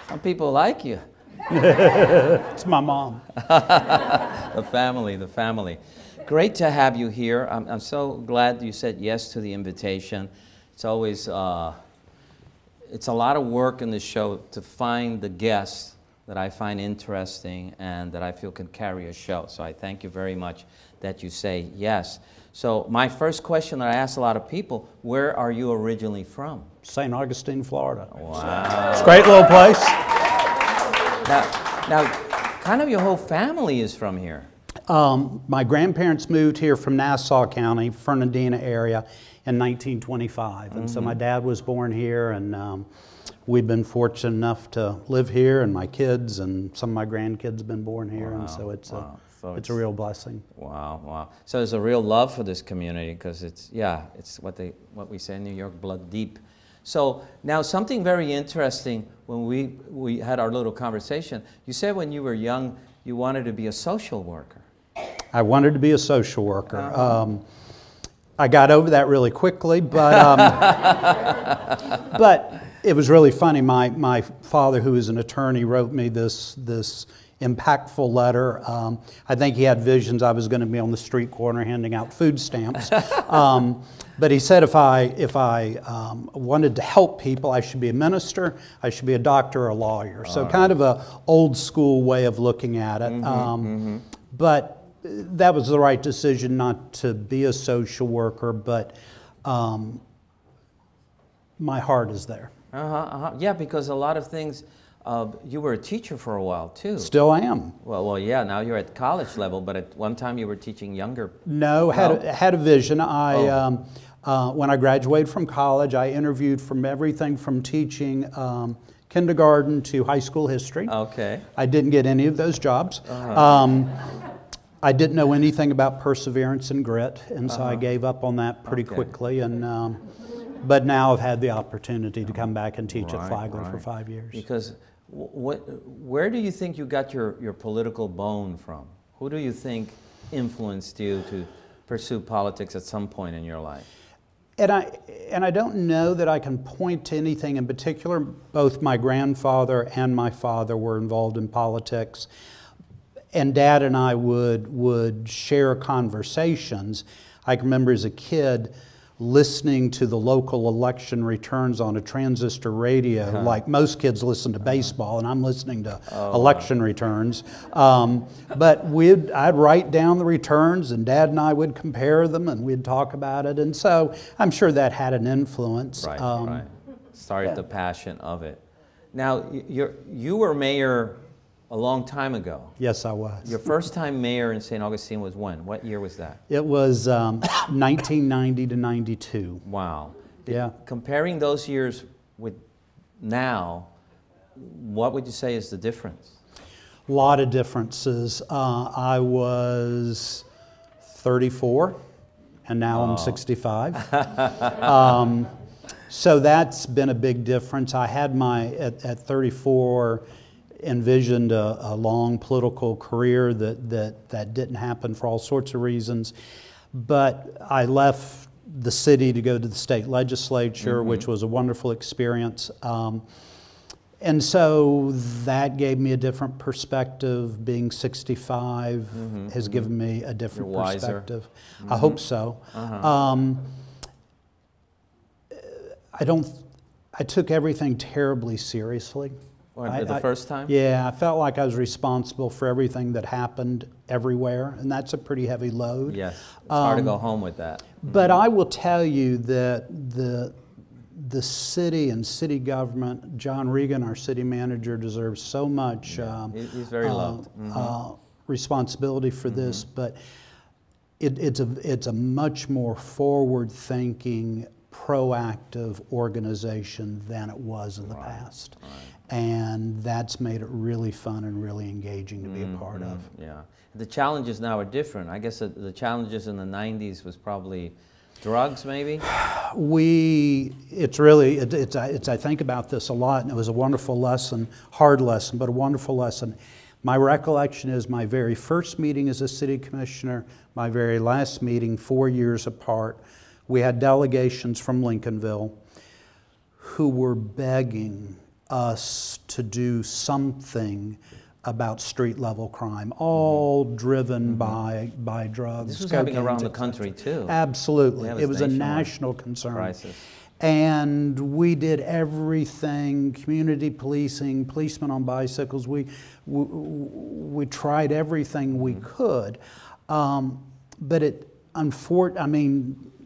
some people like you. It's my mom. The family. Great to have you here. I'm so glad you said yes to the invitation. It's always, it's a lot of work in this show to find the guests that I find interesting and that I feel can carry a show. So I thank you very much that you say yes. So my first question that I ask a lot of people, where are you originally from? St. Augustine, Florida. Wow. It's a great little place. Now, kind of your whole family is from here. My grandparents moved here from Nassau County, Fernandina area, in 1925. And so my dad was born here, and we've been fortunate enough to live here, and my kids and some of my grandkids have been born here, and so it's a real blessing. Wow. So there's a real love for this community because it's what we say in New York, blood deep. So now something very interesting when we had our little conversation. You said when you were young you wanted to be a social worker. I wanted to be a social worker. I got over that really quickly, but but it was really funny. My father, who is an attorney, wrote me this impactful letter. I think he had visions I was going to be on the street corner handing out food stamps. But he said if I wanted to help people, I should be a minister, I should be a doctor or a lawyer. So kind of a old school way of looking at it. But that was the right decision, not to be a social worker, but my heart is there. Yeah, because a lot of things, you were a teacher for a while too. Still am. Well, yeah, now you're at college level, but at one time you were teaching younger. No, had a vision. When I graduated from college, I interviewed from everything from teaching kindergarten to high school history. Okay. I didn't get any of those jobs. I didn't know anything about perseverance and grit, and so I gave up on that pretty quickly. And but now I've had the opportunity to come back and teach at Flagler for 5 years. Because where do you think you got your political bone from? Who do you think influenced you to pursue politics at some point in your life? And I don't know that I can point to anything in particular. Both my grandfather and my father were involved in politics. And Dad and I would share conversations. I can remember as a kid listening to the local election returns on a transistor radio, like most kids listen to baseball, and I'm listening to election returns. But I'd write down the returns, and Dad and I would compare them, and we'd talk about it. And so I'm sure that had an influence. Right. Started the passion of it. Now, you were mayor a long time ago. Yes, I was. Your first time mayor in St. Augustine was when? What year was that? It was 1990 to 92. Wow. Yeah. Comparing those years with now, what would you say is the difference? A lot of differences. I was 34, and now I'm 65. So that's been a big difference. I had at 34, envisioned a long political career that didn't happen for all sorts of reasons. But I left the city to go to the state legislature, which was a wonderful experience. And so that gave me a different perspective. Being 65 has given me a different perspective. I hope so. I took everything terribly seriously. The first time? Yeah, I felt like I was responsible for everything that happened everywhere, and that's a pretty heavy load. Yes, it's hard to go home with that. But I will tell you that the city and city government, John Regan, our city manager, deserves so much he's very loved. responsibility for this, but it's a much more forward-thinking, proactive organization than it was in the past. And that's made it really fun and really engaging to be a part of. Yeah. The challenges now are different. I guess the challenges in the 90s was probably drugs, maybe? I think about this a lot, and it was a wonderful lesson, hard lesson, but a wonderful lesson. My recollection is my very first meeting as a city commissioner, my very last meeting 4 years apart, we had delegations from Lincolnville who were begging us to do something about street level crime, all driven by drugs. This was happening around the country too. Absolutely. It was a national concern. Crisis. And we did everything, community policing, policemen on bicycles, we tried everything we could. But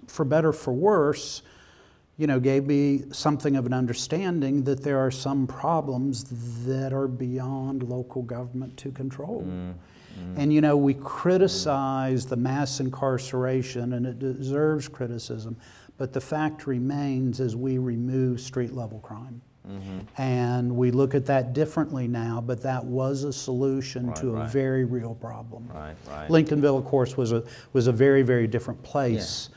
for better or for worse, gave me something of an understanding that there are some problems that are beyond local government to control. And we criticize the mass incarceration, and it deserves criticism, but the fact remains is we remove street level crime. And we look at that differently now, but that was a solution to a very real problem. Lincolnville, of course, was a very, very different place.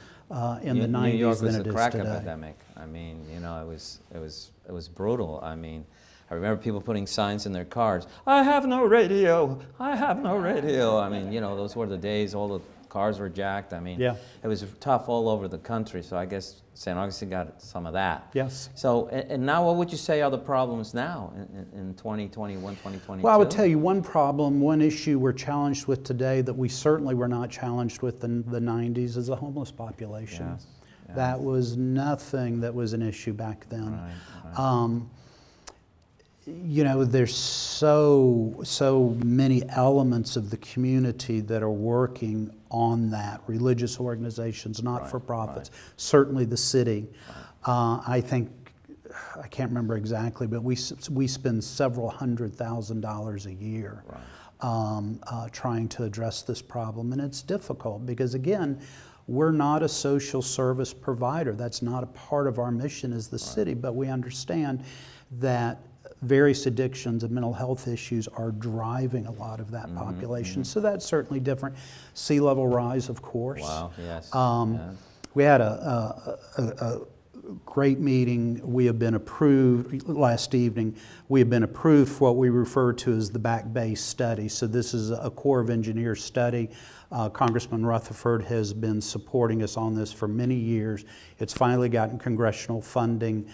In the 90s New York than was it the is crack today. epidemic. I mean, it was brutal. I mean, I remember people putting signs in their cars, I have no radio, I have no radio. I mean, you know, those were the days, all the cars were jacked. I mean, it was tough all over the country, so I guess St. Augustine got some of that. Yes. So, and now what would you say are the problems now in 2021, 2022? Well, I would tell you one problem, one issue we're challenged with today that we certainly were not challenged with in the 90s is the homeless population. Yes. Yes. That was nothing that was an issue back then. Right. You know, there's so many elements of the community that are working on that. Religious organizations, not-for-profits, certainly the city. I think, I can't remember exactly, but we spend several $100,000 a year trying to address this problem. And it's difficult because, again, we're not a social service provider. That's not a part of our mission as the city, but we understand that various addictions and mental health issues are driving a lot of that population. So that's certainly different. Sea level rise, of course. Wow, yes. We had a great meeting. We have been approved, last evening, we have been approved for what we refer to as the back bay study. So this is a Corps of Engineers study. Congressman Rutherford has been supporting us on this for many years. It's finally gotten congressional funding.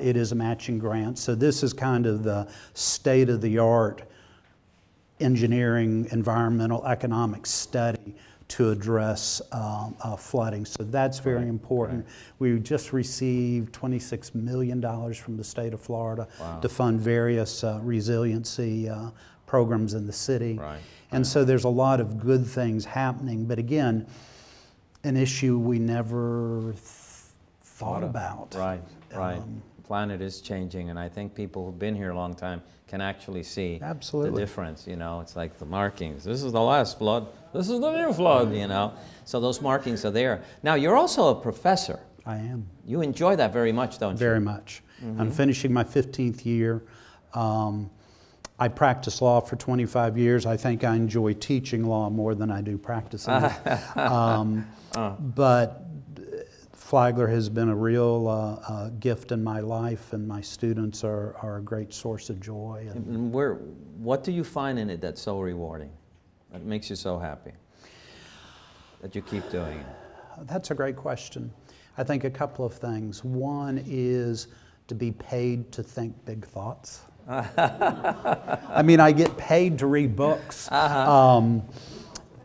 It is a matching grant. So this is kind of the state-of-the-art engineering, environmental, economic study to address flooding. So that's very important. We just received $26 million from the state of Florida to fund various resiliency programs in the city. And so there's a lot of good things happening. But again, an issue we never thought about. The planet is changing, and I think people who've been here a long time can actually see the difference. You know, it's like the markings. This is the last flood. This is the new flood, you know. So those markings are there. Now, you're also a professor. I am. You enjoy that very much, don't you? Very much. I'm finishing my 15th year. I practiced law for 25 years. I think I enjoy teaching law more than I do practicing it. But Flagler has been a real gift in my life, and my students are a great source of joy. And what do you find in it that's so rewarding, that makes you so happy, that you keep doing it? That's a great question. I think a couple of things. One is to be paid to think big thoughts. I mean, I get paid to read books.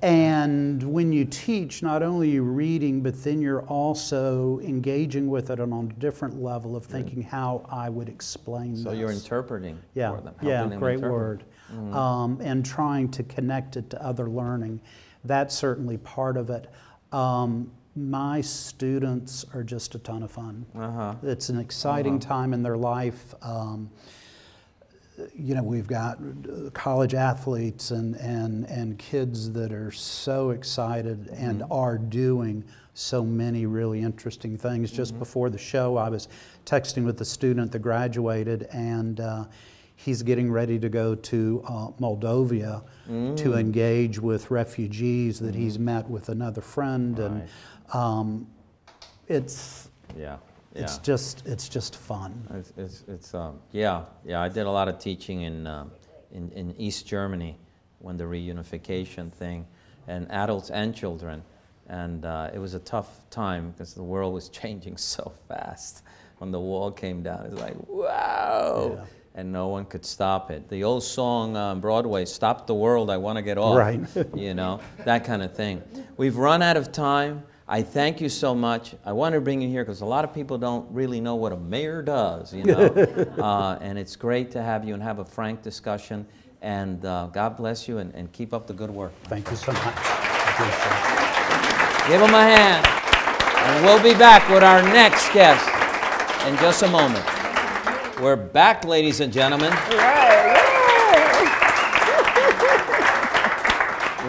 And when you teach, not only are you reading, but then you're also engaging with it on a different level of thinking how I would explain this. So you're interpreting for them. Yeah, great word. And trying to connect it to other learning. That's certainly part of it. My students are just a ton of fun. It's an exciting time in their life. You know, we've got college athletes and kids that are so excited and are doing so many really interesting things. Just before the show, I was texting with a student that graduated, and he's getting ready to go to Moldova to engage with refugees that he's met with another friend, and it's just fun. I did a lot of teaching in East Germany when the reunification thing, and adults and children, and it was a tough time because the world was changing so fast. When the wall came down, it was like, wow, and no one could stop it. The old song on Broadway, "Stop the World, I Want to Get Off," you know, that kind of thing. We've run out of time. I thank you so much. I want to bring you here because a lot of people don't really know what a mayor does, you know. And it's great to have you and have a frank discussion. And God bless you, and keep up the good work. Thank you so much. Give him a hand. And we'll be back with our next guest in just a moment. We're back, ladies and gentlemen.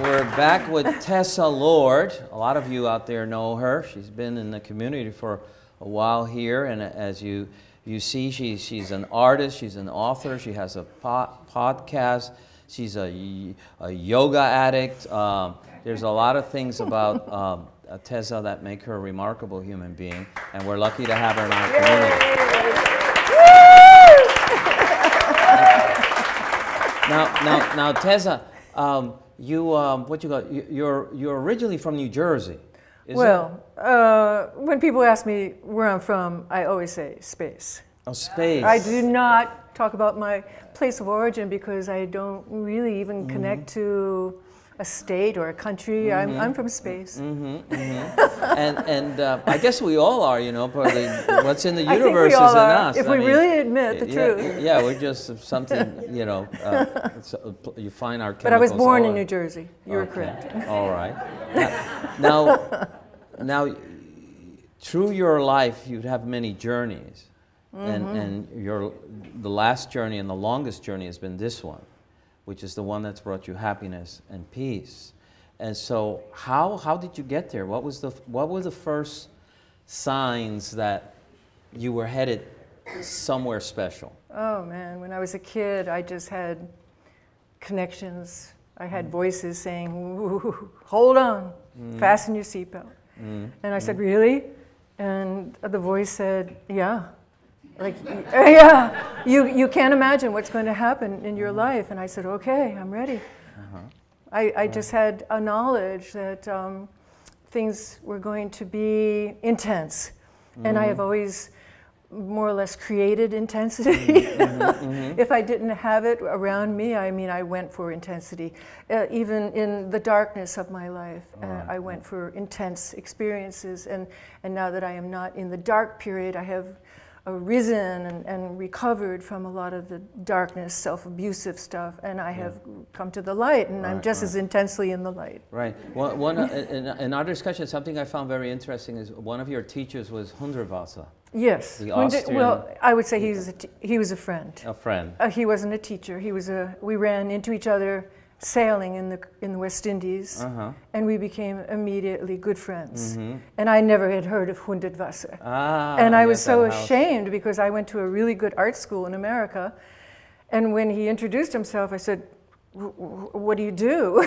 We're back with Tessa Lord. A lot of you out there know her. She's been in the community for a while here, and as you see, she's an artist, she's an author, she has a podcast, she's a yoga addict. There's a lot of things about Tessa that make her a remarkable human being, and we're lucky to have her in our community. Now, Teza, what you got? You're originally from New Jersey. When people ask me where I'm from, I always say space. Oh, space. I do not talk about my place of origin because I don't really even connect to a state or a country. I'm from space. And I guess we all are, partly what's in the I universe think we all is in are, us. if we really admit the truth. Yeah, we're just something, you find our chemicals. But I was born in New Jersey. You're correct. All right. Now, through your life, you'd have many journeys. And the last journey and the longest journey has been this one, which is the one that's brought you happiness and peace. And so, how did you get there? What were the first signs that you were headed somewhere special? Oh man, when I was a kid, I just had connections. I had voices saying, "Ooh, hold on, fasten your seatbelt." And I said, "Really?" And the voice said, "Yeah." Like, yeah, you can't imagine what's going to happen in your life. And I said, okay, I'm ready. I just had a knowledge that things were going to be intense. And I have always more or less created intensity. If I didn't have it around me, I went for intensity. Even in the darkness of my life, I went for intense experiences. And now that I am not in the dark period, I have risen and recovered from a lot of the darkness, self-abusive stuff, and I have come to the light, and I'm just as intensely in the light. Right. In our discussion, something I found very interesting is one of your teachers was Hundertwasser. Yes. The Austrian. Well, I would say he was a friend. A friend. He wasn't a teacher. We ran into each other sailing in the West Indies, and we became immediately good friends. And I never had heard of Hundertwasser. And I was so ashamed because I went to a really good art school in America, and when he introduced himself, I said, "What do you do?"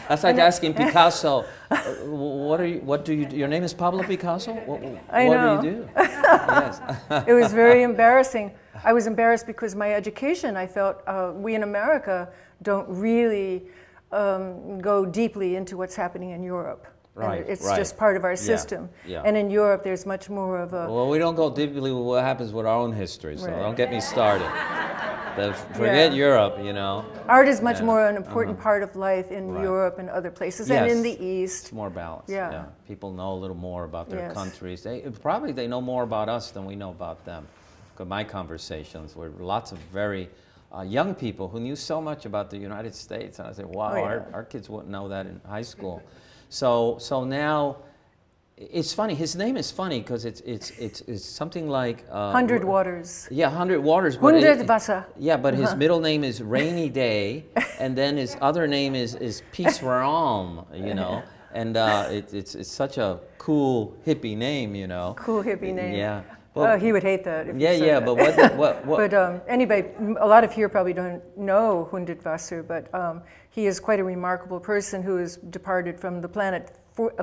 That's like asking Picasso, "What do you do? Your name is Pablo Picasso? What do you do?" Yes. It was very embarrassing. I was embarrassed because my education, I felt, we in America don't really go deeply into what's happening in Europe. Right, and it's just part of our system. Yeah. And in Europe, there's much more of a... Well, we don't go deeply with what happens with our own history, so don't get me started. Forget Europe, Art is much more an important part of life in Europe and other places, and in the East. It's more balanced. Yeah. People know a little more about their countries. They know more about us than we know about them. Because my conversations were lots of very young people who knew so much about the United States, and I said, wow, our kids wouldn't know that in high school. So now, it's funny. His name is funny because it's something like 100 Waters. Yeah, 100 Waters. Hundertwasser. Yeah, but his middle name is Rainy Day, and then his other name is Peace Realm. And it's such a cool hippie name. Cool hippie name. Yeah. Well, he would hate that if you said but that. what? But anyway, a lot of here probably don't know Hundertwasser, but he is quite a remarkable person who has departed from the planet,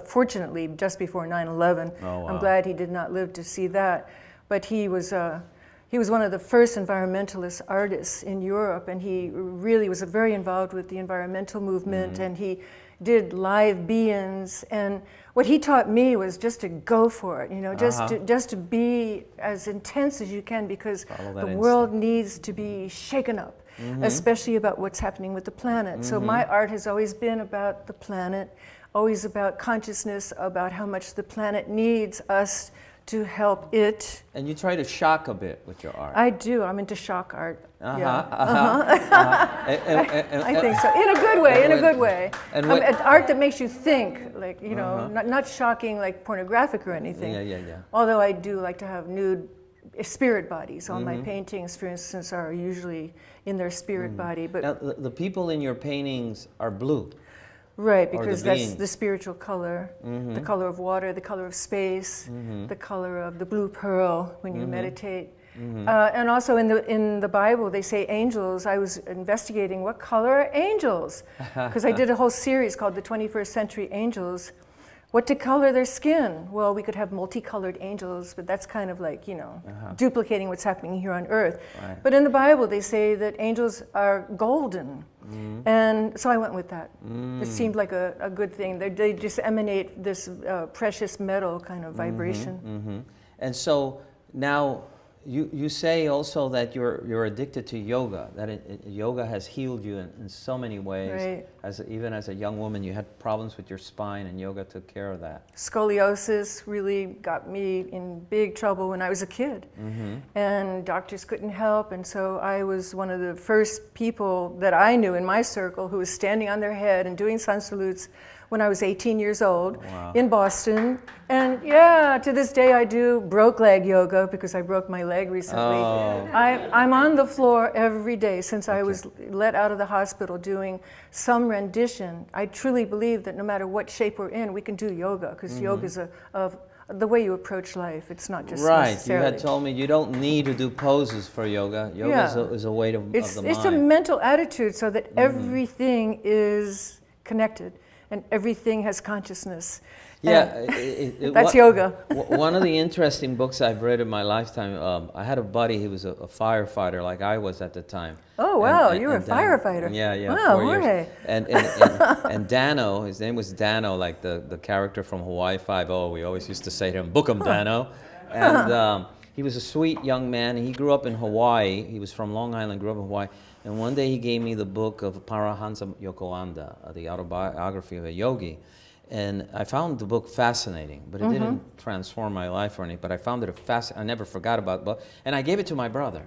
fortunately, just before 9/11. Oh, wow. I'm glad he did not live to see that. But he was one of the first environmentalist artists in Europe, and he really was very involved with the environmental movement, and he did live be-ins, and what he taught me was just to go for it, just to be as intense as you can, because the world needs to be shaken up, especially about what's happening with the planet. So my art has always been about the planet, always about consciousness, about how much the planet needs us to help it. And you try to shock a bit with your art. I do. I'm into shock art. I think so. In a good way. In a good way. And art that makes you think, like not shocking, like pornographic or anything. Yeah. Although I do like to have nude spirit bodies. All my paintings, for instance, are usually in their spirit body. But now, the people in your paintings are blue. Right, because that's the spiritual color, the color of water, the color of space, the color of the blue pearl when you meditate. And also in the Bible, they say angels. I was investigating what color are angels, because I did a whole series called The 21st Century Angels, what to color their skin. Well, we could have multicolored angels, but that's kind of like, duplicating what's happening here on earth. Right. But in the Bible, they say that angels are golden. And so I went with that. It seemed like a good thing. They just emanate this precious metal kind of vibration. And so now you say also that you're addicted to yoga, that yoga has healed you in so many ways. Right. Even as a young woman, you had problems with your spine, and yoga took care of that. Scoliosis really got me in big trouble when I was a kid. And doctors couldn't help, and so I was one of the first people that I knew in my circle who was standing on their head and doing sun salutes when I was 18 years old in Boston. And yeah, to this day I do broke leg yoga because I broke my leg recently. I'm on the floor every day since I was let out of the hospital doing some rendition. I truly believe that no matter what shape we're in, we can do yoga, because yoga is the way you approach life. It's not just necessarily. You had told me you don't need to do poses for yoga. Yoga is a way of the mind. It's a mental attitude so that everything is connected. And everything has consciousness. Yeah, that's yoga. One of the interesting books I've read in my lifetime, I had a buddy, he was a firefighter like I was at the time. Oh, wow, you were a firefighter. Yeah, wow, 4 years. And Dano, his name was Dano, like the character from Hawaii Five-0. We always used to say to him, book him, Dano. And he was a sweet young man. He grew up in Hawaii. He was from Long Island, grew up in Hawaii. And one day he gave me the book of Paramahansa Yogananda, the autobiography of a yogi. And I found the book fascinating, but it didn't transform my life or anything. But I found it I never forgot about the book. And I gave it to my brother.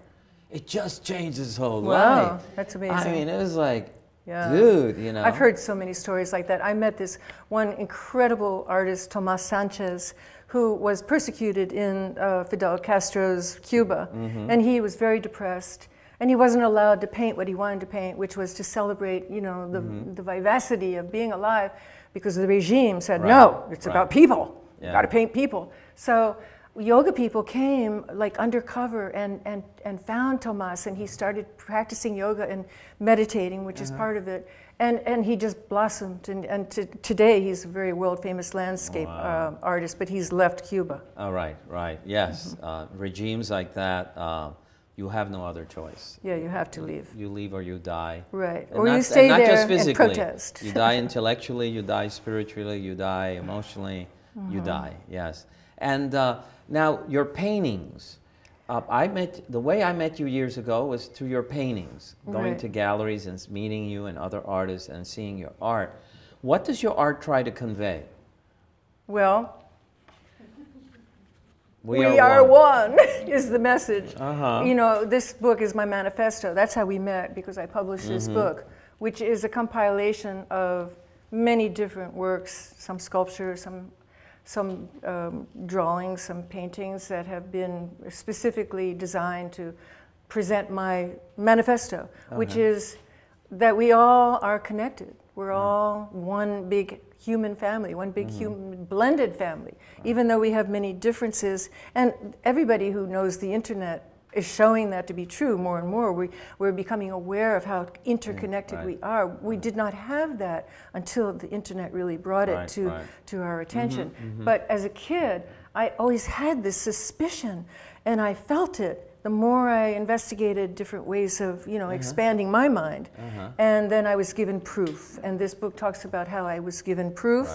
It just changed his whole life. Wow, that's amazing. I mean, it was like, dude, you know. I've heard so many stories like that. I met this one incredible artist, Tomas Sanchez, who was persecuted in Fidel Castro's Cuba. And he was very depressed. And he wasn't allowed to paint what he wanted to paint, which was to celebrate, the vivacity of being alive, because the regime said, no, it's about people. You got to paint people. So yoga people came like undercover and found Tomas, and he started practicing yoga and meditating, which is part of it. And he just blossomed. And today he's a very world famous landscape artist, but he's left Cuba. Oh, right, yes. Regimes like that. You have no other choice. Yeah, you have to leave. You leave or you die. Right, or you stay there just physically. And protest. You die intellectually, you die spiritually, you die emotionally, you die, yes. And now your paintings. The way I met you years ago was through your paintings, going to galleries and meeting you and other artists and seeing your art. What does your art try to convey? Well, we are one is the message. This book is my manifesto. That's how we met, because I published this book, which is a compilation of many different works, some sculpture, some drawings, some paintings that have been specifically designed to present my manifesto, which is that we all are connected. We're all one big human family, one big human blended family, even though we have many differences. And everybody who knows the internet is showing that to be true more and more. We're becoming aware of how interconnected we are. We did not have that until the internet really brought it to our attention. But as a kid, I always had this suspicion, and I felt it the more I investigated different ways of, expanding my mind. And then I was given proof. And this book talks about how I was given proof.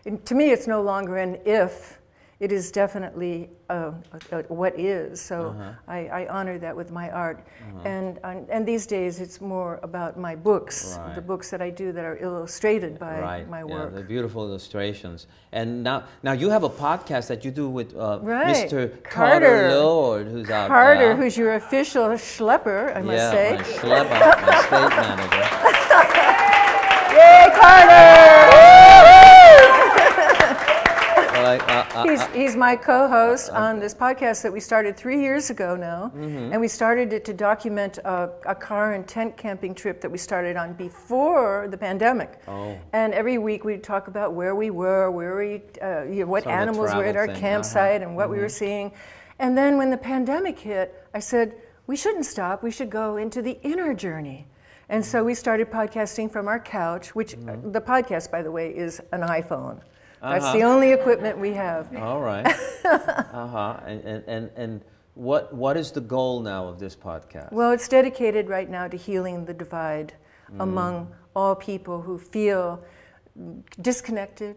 And to me, it's no longer an if. It is definitely what is. So I honor that with my art. And these days, it's more about my books, the books that I do that are illustrated by my work. The beautiful illustrations. And now you have a podcast that you do with Mr. Carter Lord, who's out there. Carter, who's your official schlepper, I must say. My schlepper, my state manager. Yay, Carter! He's my co-host on this podcast that we started 3 years ago now, and we started it to document a car and tent camping trip that we started on before the pandemic. And every week we'd talk about where we were, what animals were at our campsite, and what we were seeing. And then when the pandemic hit, I said, we shouldn't stop, we should go into the inner journey. And so we started podcasting from our couch, which the podcast, by the way, is an iPhone. That's the only equipment we have. All right. And what is the goal now of this podcast? Well, it's dedicated right now to healing the divide among all people who feel disconnected.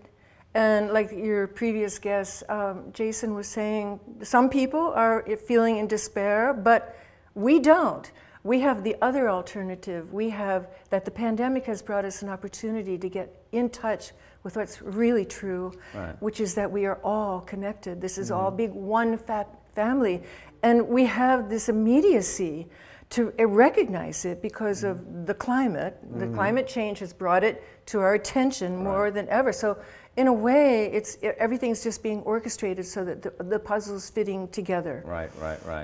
And like your previous guest, Jason was saying, some people are feeling in despair, but we don't. We have the other alternative. We have that the pandemic has brought us an opportunity to get in touch with what's really true, which is that we are all connected. This is all big one fat family. And we have this immediacy to recognize it because of the climate. The climate change has brought it to our attention more than ever. So in a way, everything's just being orchestrated so that the puzzle's fitting together. Right.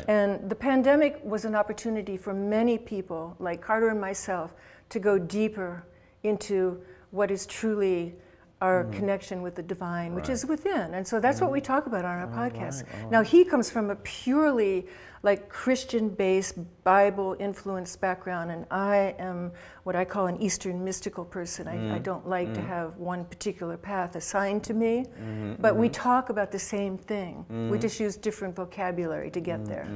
And the pandemic was an opportunity for many people, like Carter and myself, to go deeper into what is truly our connection with the divine, which is within. And so that's what we talk about on our podcast. Now, he comes from a purely like Christian-based, Bible-influenced background, and I am what I call an Eastern mystical person. I don't like to have one particular path assigned to me, but we talk about the same thing. We just use different vocabulary to get there.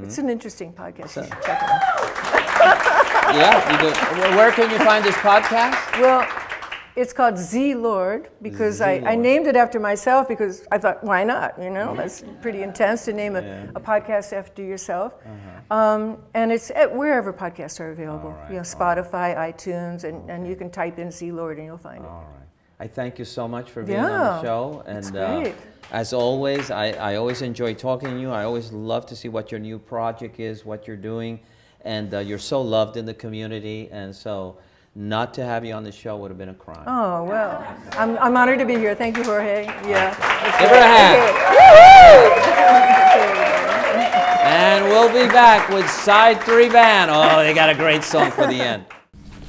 It's an interesting podcast. You should check it out. Yeah, you do. Where can you find this podcast? Well, it's called Teza Lord because I named it after myself because I thought, why not? You know, that's pretty intense to name a podcast after yourself. And it's wherever podcasts are available. You know, Spotify, iTunes, and you can type in Teza Lord and you'll find it. All right. I thank you so much for being on the show. And that's great. As always, I always enjoy talking to you. I always love to see what your new project is, what you're doing. And you're so loved in the community. And so not to have you on the show would have been a crime. Oh, well, I'm honored to be here. Thank you, Jorge. Yeah. Give her a hand. And we'll be back with Side 3 Band. Oh, they got a great song for the end.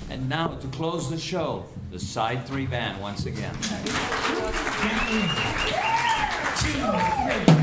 And now to close the show, the Side 3 Band once again. 1, 2, 3.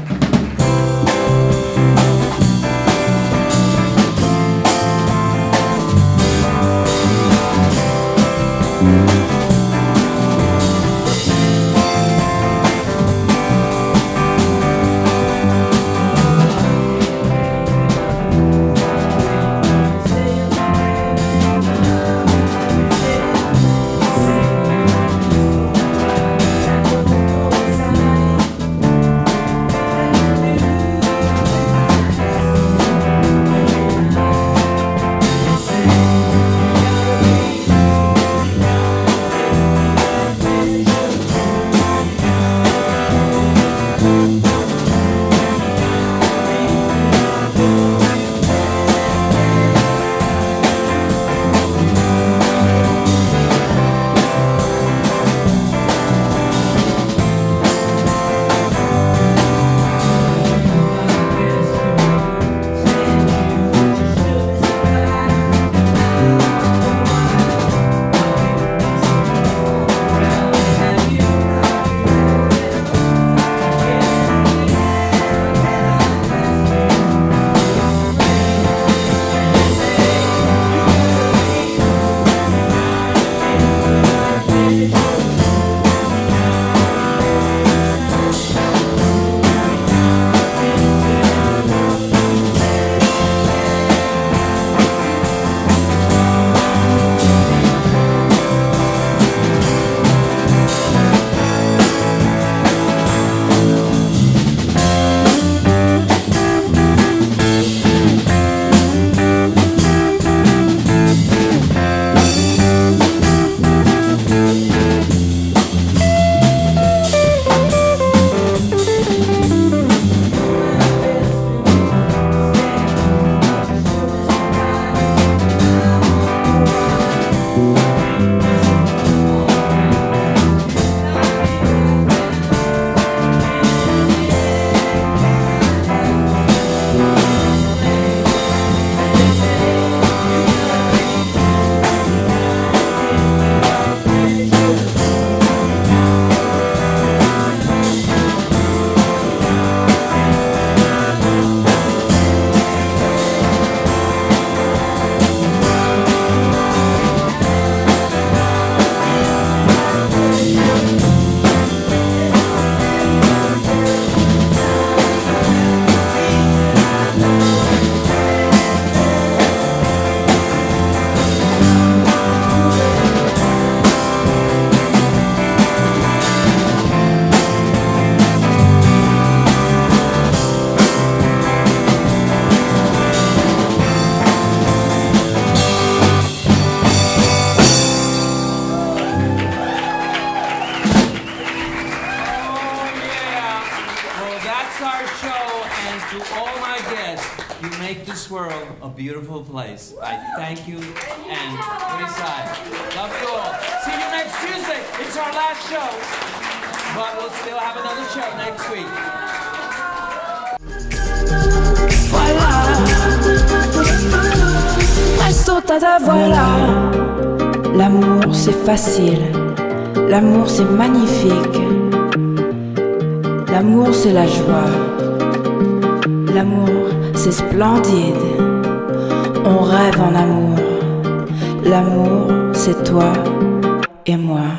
world a beautiful place. I thank you and reside. Love you all. See you next Tuesday. It's our last show, but we'll still have another show next week. Voilà, presto tada voilà. L'amour c'est facile, l'amour c'est magnifique, l'amour c'est la joie, l'amour c'est splendide, on rêve en amour, l'amour c'est toi et moi.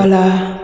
Voilà.